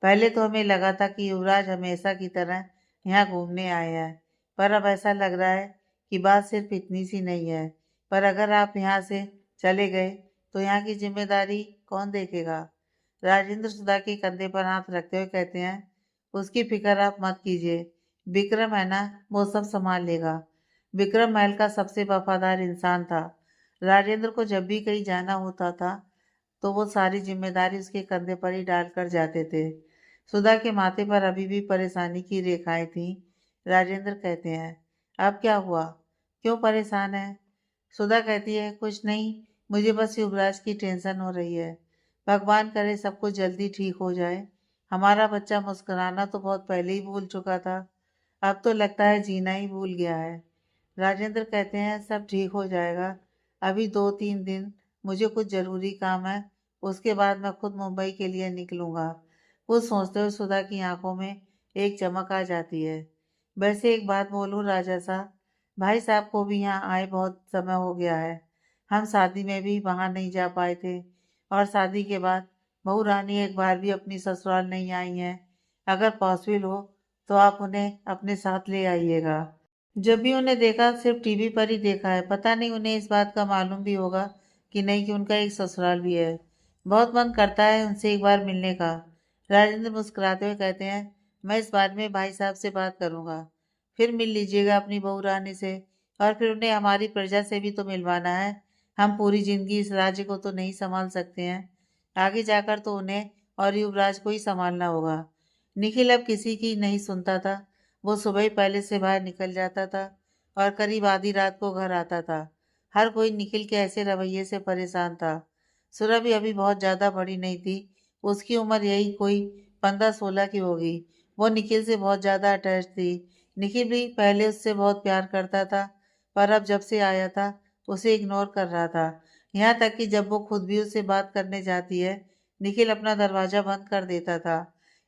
पहले तो हमें लगा था कि युवराज हमेशा की तरह यहाँ घूमने आए हैं, पर अब ऐसा लग रहा है कि बात सिर्फ इतनी सी नहीं है। पर अगर आप यहाँ से चले गए तो यहाँ की जिम्मेदारी कौन देखेगा? राजेंद्र सुधा के कंधे पर हाथ रखते हुए कहते हैं, उसकी फिक्र आप मत कीजिए। विक्रम है ना, वो सब संभाल लेगा। विक्रम महल का सबसे वफादार इंसान था। राजेंद्र को जब भी कहीं जाना होता था तो वो सारी जिम्मेदारी उसके कंधे पर ही डालकर जाते थे। सुधा के माथे पर अभी भी परेशानी की रेखाएं थीं। राजेंद्र कहते हैं, अब क्या हुआ, क्यों परेशान है? सुधा कहती है, कुछ नहीं, मुझे बस युवराज की टेंशन हो रही है। भगवान करे सब कुछ जल्दी ठीक हो जाए। हमारा बच्चा मुस्कुराना तो बहुत पहले ही भूल चुका था, अब तो लगता है जीना ही भूल गया है। राजेंद्र कहते हैं, सब ठीक हो जाएगा, अभी 2-3 दिन मुझे कुछ ज़रूरी काम है, उसके बाद मैं खुद मुंबई के लिए निकलूंगा। कुछ सोचते हुए सुधा की आंखों में एक चमक आ जाती है। वैसे एक बात बोलूं राजा साहब, भाई साहब को भी यहाँ आए बहुत समय हो गया है। हम शादी में भी वहाँ नहीं जा पाए थे, और शादी के बाद बहू रानी एक बार भी अपनी ससुराल नहीं आई हैं। अगर पॉसिबल हो तो आप उन्हें अपने साथ ले आइएगा। जब भी उन्हें देखा सिर्फ टीवी पर ही देखा है, पता नहीं उन्हें इस बात का मालूम भी होगा कि नहीं कि उनका एक ससुराल भी है। बहुत मन करता है उनसे एक बार मिलने का। राजेंद्र मुस्कुराते हुए कहते हैं, मैं इस बारे में भाई साहब से बात करूंगा। फिर मिल लीजिएगा अपनी बहू रानी से, और फिर उन्हें हमारी प्रजा से भी तो मिलवाना है। हम पूरी जिंदगी इस राज्य को तो नहीं संभाल सकते हैं, आगे जाकर तो उन्हें और युवराज को ही संभालना होगा। निखिल अब किसी की नहीं सुनता था। वो सुबह ही पहले से बाहर निकल जाता था और करीब आधी रात को घर आता था। हर कोई निखिल के ऐसे रवैये से परेशान था। सुरभि भी अभी बहुत ज़्यादा बड़ी नहीं थी, उसकी उम्र यही कोई 15-16 की होगी। वो निखिल से बहुत ज़्यादा अटैच थी। निखिल भी पहले उससे बहुत प्यार करता था, पर अब जब से आया था उसे इग्नोर कर रहा था। यहाँ तक कि जब वो खुद भी उससे बात करने जाती है, निखिल अपना दरवाज़ा बंद कर देता था।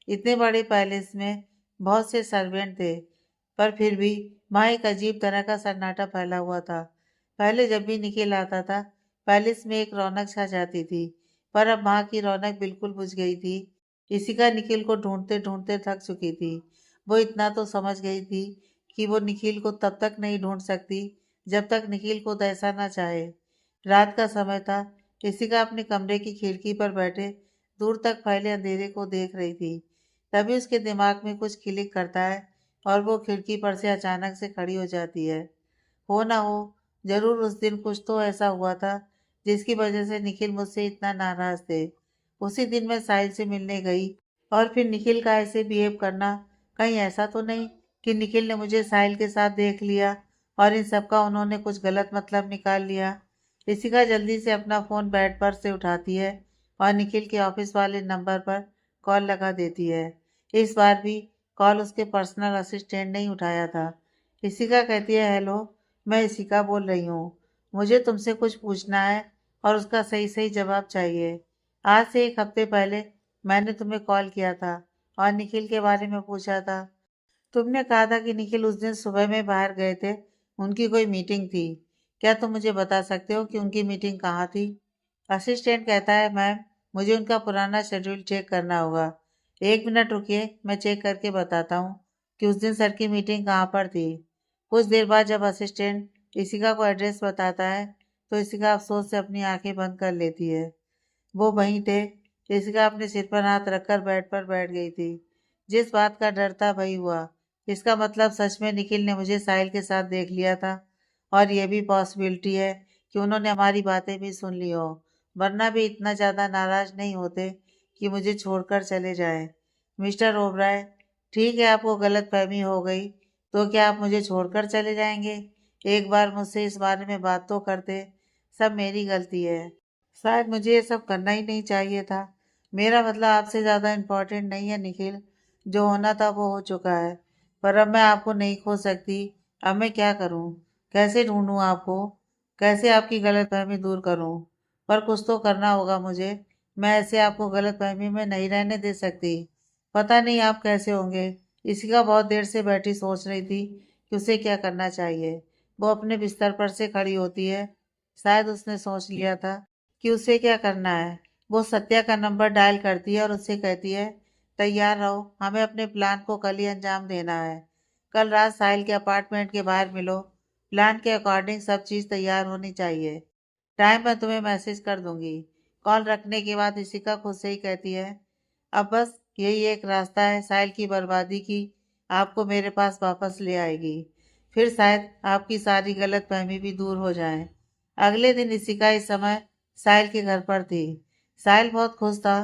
इतने बड़े पैलेस में बहुत से सर्वेंट थे, पर फिर भी वहाँ एक अजीब तरह का सन्नाटा फैला हुआ था। पहले जब भी निखिल आता था, पैलेस में एक रौनक छा जाती थी, पर अब वहाँ की रौनक बिल्कुल बुझ गई थी। इशिका निखिल को ढूंढते ढूंढते थक चुकी थी। वो इतना तो समझ गई थी कि वो निखिल को तब तक नहीं ढूंढ सकती जब तक निखिल को ऐसा ना चाहे। रात का समय था। इशिका अपने कमरे की खिड़की पर बैठे दूर तक फैले अंधेरे को देख रही थी। तभी उसके दिमाग में कुछ क्लिक करता है और वो खिड़की पर से अचानक से खड़ी हो जाती है। हो ना हो, जरूर उस दिन कुछ तो ऐसा हुआ था जिसकी वजह से निखिल मुझसे इतना नाराज थे। उसी दिन मैं साहिल से मिलने गई, और फिर निखिल का ऐसे बिहेव करना, कहीं ऐसा तो नहीं कि निखिल ने मुझे साहिल के साथ देख लिया और इन सब का उन्होंने कुछ गलत मतलब निकाल लिया। ऋषिका जल्दी से अपना फ़ोन बेड पर से उठाती है और निखिल के ऑफिस वाले नंबर पर कॉल लगा देती है। इस बार भी कॉल उसके पर्सनल असिस्टेंट ने ही उठाया था। ऋषिका कहती है, हेलो, मैं ऋषिका बोल रही हूँ। मुझे तुमसे कुछ पूछना है और उसका सही सही जवाब चाहिए। आज से 1 हफ्ते पहले मैंने तुम्हें कॉल किया था और निखिल के बारे में पूछा था। तुमने कहा था कि निखिल उस दिन सुबह में बाहर गए थे, उनकी कोई मीटिंग थी। क्या तुम मुझे बता सकते हो कि उनकी मीटिंग कहाँ थी? असिस्टेंट कहता है, मैम, मुझे उनका पुराना शेड्यूल चेक करना होगा। 1 मिनट रुकिए, मैं चेक करके बताता हूँ कि उस दिन सर की मीटिंग कहाँ पर थी। कुछ देर बाद जब असिस्टेंट इशिका को एड्रेस बताता है तो इशिका अफसोस से अपनी आंखें बंद कर लेती है। वो वहीं थे। इशिका अपने सिर पर हाथ रखकर बेड पर बैठ गई थी। जिस बात का डर था वही हुआ। इसका मतलब सच में निखिल ने मुझे साहिल के साथ देख लिया था, और यह भी पॉसिबिलिटी है कि उन्होंने हमारी बातें भी सुन ली हो, वरना भी इतना ज़्यादा नाराज नहीं होते कि मुझे छोड़कर चले जाएं। मिस्टर ओबराय, ठीक है, आपको गलत फहमी हो गई, तो क्या आप मुझे छोड़कर चले जाएंगे? एक बार मुझसे इस बारे में बात तो करते। सब मेरी गलती है। शायद मुझे ये सब करना ही नहीं चाहिए था। मेरा मतलब आपसे ज़्यादा इम्पोर्टेंट नहीं है निखिल। जो होना था वो हो चुका है, पर अब मैं आपको नहीं खो सकती। अब मैं क्या करूं? कैसे ढूंढूं आपको? कैसे आपकी गलतफहमी दूर करूं? पर कुछ तो करना होगा मुझे। मैं ऐसे आपको गलतफहमी में नहीं रहने दे सकती। पता नहीं आप कैसे होंगे। इसी का बहुत देर से बैठी सोच रही थी कि उसे क्या करना चाहिए। वो अपने बिस्तर पर से खड़ी होती है। शायद उसने सोच लिया था कि उसे क्या करना है। वो सत्या का नंबर डायल करती है और उससे कहती है, तैयार रहो, हमें अपने प्लान को कल ही अंजाम देना है। कल रात साहिल के अपार्टमेंट के बाहर मिलो। प्लान के अकॉर्डिंग सब चीज़ तैयार होनी चाहिए। टाइम मैं तुम्हें मैसेज कर दूंगी। कॉल रखने के बाद इशिका खुद से ही कहती है, अब बस यही एक रास्ता है साहिल की बर्बादी की, आपको मेरे पास वापस ले आएगी। फिर शायद आपकी सारी गलतफहमी भी दूर हो जाए। अगले दिन इशिका इस समय साहिल के घर पर थी। साहिल बहुत खुश था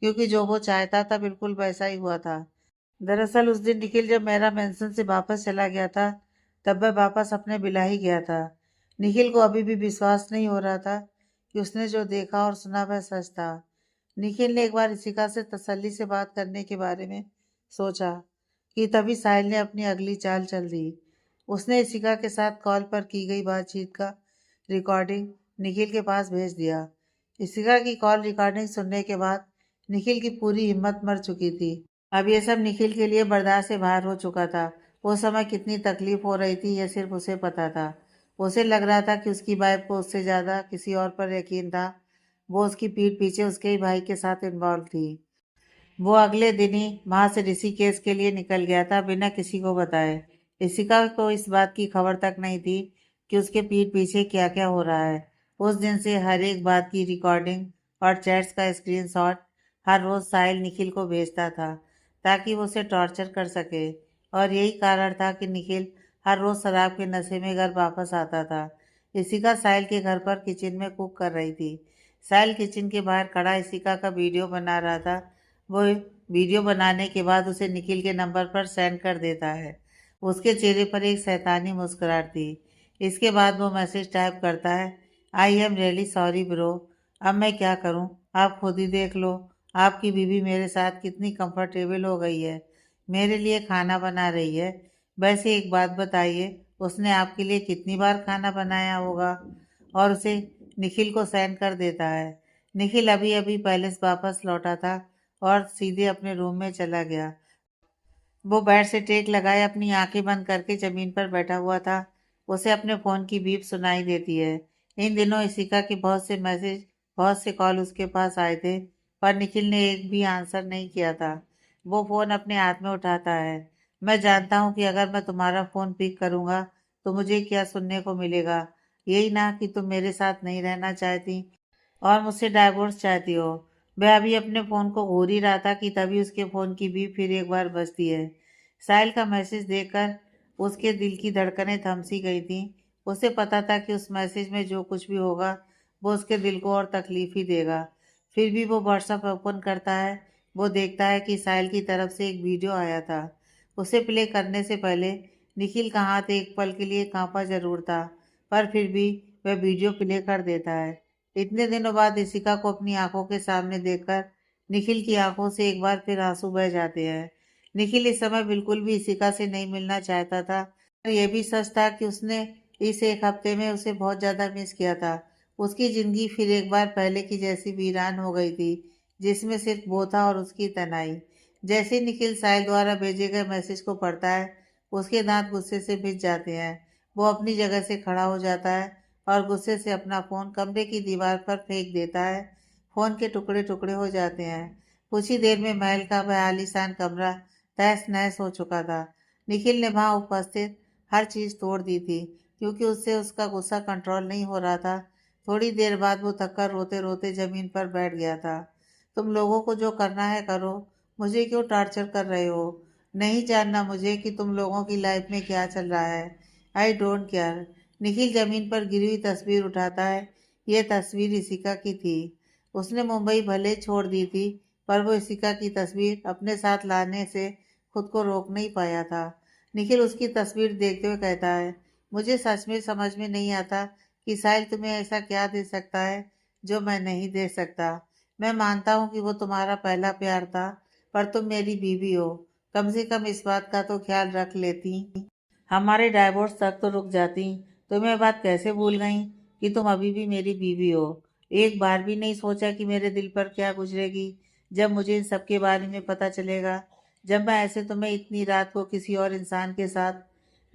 क्योंकि जो वो चाहता था बिल्कुल वैसा ही हुआ था। दरअसल उस दिन निखिल जब मेरा मेंशन से वापस चला गया था, तब मैं वापस अपने बिला ही गया था। निखिल को अभी भी विश्वास नहीं हो रहा था कि उसने जो देखा और सुना वह सच था। निखिल ने एक बार इशिका से तसल्ली से बात करने के बारे में सोचा कि तभी साहिल ने अपनी अगली चाल चल दी। उसने इशिका के साथ कॉल पर की गई बातचीत का रिकॉर्डिंग निखिल के पास भेज दिया। इशिका की कॉल रिकॉर्डिंग सुनने के बाद निखिल की पूरी हिम्मत मर चुकी थी। अब ये सब निखिल के लिए बर्दाश्त से बाहर हो चुका था। वो समय कितनी तकलीफ हो रही थी यह सिर्फ उसे पता था। उसे लग रहा था कि उसकी वाइफ को उससे ज़्यादा किसी और पर यकीन था। वो उसकी पीठ पीछे उसके ही भाई के साथ इन्वॉल्व थी। वो अगले दिन ही वहां से ऋषिकेश के लिए निकल गया था बिना किसी को बताए। ऋषिका को इस बात की खबर तक नहीं थी कि उसके पीठ पीछे क्या क्या हो रहा है। उस दिन से हर एक बात की रिकॉर्डिंग और चैट्स का स्क्रीनशॉट हर रोज साहिल निखिल को भेजता था ताकि वो उसे टॉर्चर कर सके। और यही कारण था कि निखिल हर रोज शराब के नशे में घर वापस आता था। ऋषिका साहिल के घर पर किचन में कुक कर रही थी। साहिल किचन के बाहर खड़ा ऋषिका का वीडियो बना रहा था। वो वीडियो बनाने के बाद उसे निखिल के नंबर पर सेंड कर देता है। उसके चेहरे पर एक शैतानी मुस्कुराहट थी। इसके बाद वो मैसेज टाइप करता है, I am really sorry bro. अब मैं क्या करूं, आप खुद ही देख लो। आपकी बीवी मेरे साथ कितनी कंफर्टेबल हो गई है, मेरे लिए खाना बना रही है। वैसे एक बात बताइए, उसने आपके लिए कितनी बार खाना बनाया होगा। और उसे निखिल को सेंड कर देता है। निखिल अभी अभी पैलेस वापस लौटा था और सीधे अपने रूम में चला गया। वो बेड से टेक लगाए अपनी आंखें बंद करके जमीन पर बैठा हुआ था। उसे अपने फोन की बीप सुनाई देती है। इन दिनों इशिका के बहुत से मैसेज, बहुत से कॉल उसके पास आए थे, पर निखिल ने एक भी आंसर नहीं किया था। वो फोन अपने हाथ में उठाता है। मैं जानता हूँ कि अगर मैं तुम्हारा फोन पिक करूंगा तो मुझे क्या सुनने को मिलेगा। यही ना कि तुम मेरे साथ नहीं रहना चाहती और मुझसे डाइवोर्स चाहती हो। वह अभी अपने फ़ोन को घूर ही रहा था कि तभी उसके फ़ोन की बीप फिर एक बार बजती है। साहिल का मैसेज देखकर उसके दिल की धड़कनें थम सी गई थीं। उसे पता था कि उस मैसेज में जो कुछ भी होगा वो उसके दिल को और तकलीफ ही देगा। फिर भी वो व्हाट्सएप ओपन करता है। वो देखता है कि साहिल की तरफ से एक वीडियो आया था। उसे प्ले करने से पहले निखिल का हाथ एक पल के लिए कांपा जरूर था, पर फिर भी वह वीडियो प्ले कर देता है। इतने दिनों बाद इशिका को अपनी आंखों के सामने देखकर निखिल की आंखों से एक बार फिर आंसू बह जाते हैं। निखिल इस समय बिल्कुल भी इशिका से नहीं मिलना चाहता था, पर यह भी सच था कि उसने इस एक हफ्ते में उसे बहुत ज्यादा मिस किया था। उसकी जिंदगी फिर एक बार पहले की जैसी वीरान हो गई थी, जिसमें सिर्फ वो था और उसकी तन्हाई। जैसे ही निखिल साहिल द्वारा भेजे गए मैसेज को पढ़ता है, उसके दांत गुस्से से भिज जाते हैं। वो अपनी जगह से खड़ा हो जाता है और गुस्से से अपना फोन कमरे की दीवार पर फेंक देता है। फोन के टुकड़े टुकड़े हो जाते हैं। कुछ ही देर में महल का वह आलीशान कमरा तहस नहस हो चुका था। निखिल ने वहां उपस्थित हर चीज तोड़ दी थी क्योंकि उससे उसका गुस्सा कंट्रोल नहीं हो रहा था। थोड़ी देर बाद वो थककर रोते रोते जमीन पर बैठ गया था। तुम लोगों को जो करना है करो, मुझे क्यों टॉर्चर कर रहे हो। नहीं जानना मुझे कि तुम लोगों की लाइफ में क्या चल रहा है। I don't care. निखिल जमीन पर गिरी हुई तस्वीर उठाता है। यह तस्वीर इशिका की थी। उसने मुंबई भले छोड़ दी थी, पर वो इशिका की तस्वीर अपने साथ लाने से खुद को रोक नहीं पाया था। निखिल उसकी तस्वीर देखते हुए कहता है, मुझे सच में समझ में नहीं आता कि साहिल तुम्हें ऐसा क्या दे सकता है जो मैं नहीं दे सकता। मैं मानता हूँ कि वो तुम्हारा पहला प्यार था, पर तुम मेरी बीवी हो। कम से कम इस बात का तो ख्याल रख लेती, हमारे डाइवोर्स तक तो रुक जाती। तुम ये बात कैसे भूल गई कि तुम अभी भी मेरी बीवी हो। एक बार भी नहीं सोचा कि मेरे दिल पर क्या गुजरेगी जब मुझे इन सब के बारे में पता चलेगा। जब मैं ऐसे तुम्हें इतनी रात को किसी और इंसान के साथ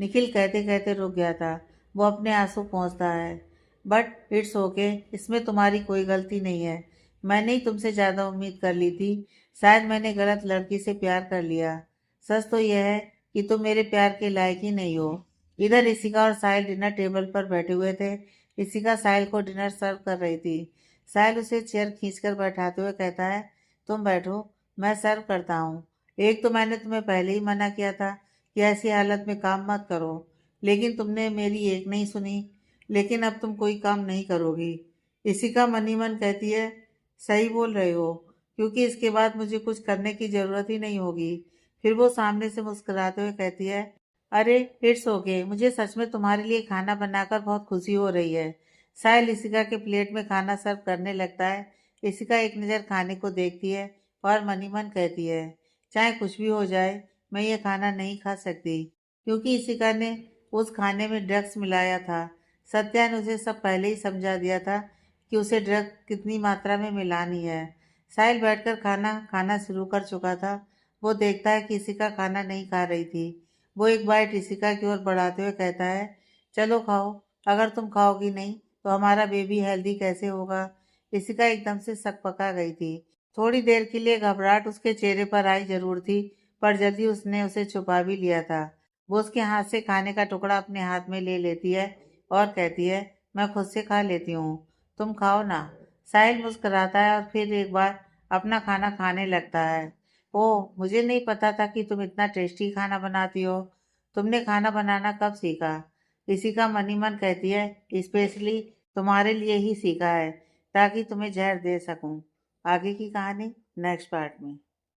निखिल कहते कहते रुक गया था। वो अपने आंसू पोंछता है। बट इट्स ओके, इसमें तुम्हारी कोई गलती नहीं है। मैंने ही तुमसे ज़्यादा उम्मीद कर ली थी। शायद मैंने गलत लड़की से प्यार कर लिया। सच तो यह है कि तुम मेरे प्यार के लायक ही नहीं हो। इधर इशिका और साहिल डिनर टेबल पर बैठे हुए थे। इशिका साहिल को डिनर सर्व कर रही थी। साहिल उसे चेयर खींचकर बैठाते हुए कहता है, तुम बैठो, मैं सर्व करता हूँ। एक तो मैंने तुम्हें पहले ही मना किया था कि ऐसी हालत में काम मत करो, लेकिन तुमने मेरी एक नहीं सुनी। लेकिन अब तुम कोई काम नहीं करोगी। इशिका मन ही मन कहती है, सही बोल रहे हो, क्योंकि इसके बाद मुझे कुछ करने की ज़रूरत ही नहीं होगी। फिर वो सामने से मुस्कुराते हुए कहती है, अरे इट्स ओके, मुझे सच में तुम्हारे लिए खाना बनाकर बहुत खुशी हो रही है। साहिल इशिका के प्लेट में खाना सर्व करने लगता है। इशिका एक नज़र खाने को देखती है और मन ही मन कहती है, चाहे कुछ भी हो जाए, मैं ये खाना नहीं खा सकती, क्योंकि इशिका ने उस खाने में ड्रग्स मिलाया था। सत्या ने उसे सब पहले ही समझा दिया था कि उसे ड्रग कितनी मात्रा में मिलानी है। साहिल बैठकर खाना खाना शुरू कर चुका था। वो देखता है कि इशिका खाना नहीं खा रही थी। वो एक बाइट इशिका की ओर बढ़ाते हुए कहता है, चलो खाओ, अगर तुम खाओगी नहीं तो हमारा बेबी हेल्दी कैसे होगा। इशिका एकदम से सकपका गई थी। थोड़ी देर के लिए घबराहट उसके चेहरे पर आई जरूर थी, पर जल्दी उसने उसे छुपा भी लिया था। वो उसके हाथ से खाने का टुकड़ा अपने हाथ में ले लेती है और कहती है, मैं खुद से खा लेती हूँ, तुम खाओ ना। साहिल मुस्कुराता है और फिर एक बार अपना खाना खाने लगता है। ओह, मुझे नहीं पता था कि तुम इतना टेस्टी खाना बनाती हो। तुमने खाना बनाना कब सीखा? इसी का मन ही मन कहती है, स्पेशली तुम्हारे लिए ही सीखा है, ताकि तुम्हें जहर दे सकूं। आगे की कहानी नेक्स्ट पार्ट में।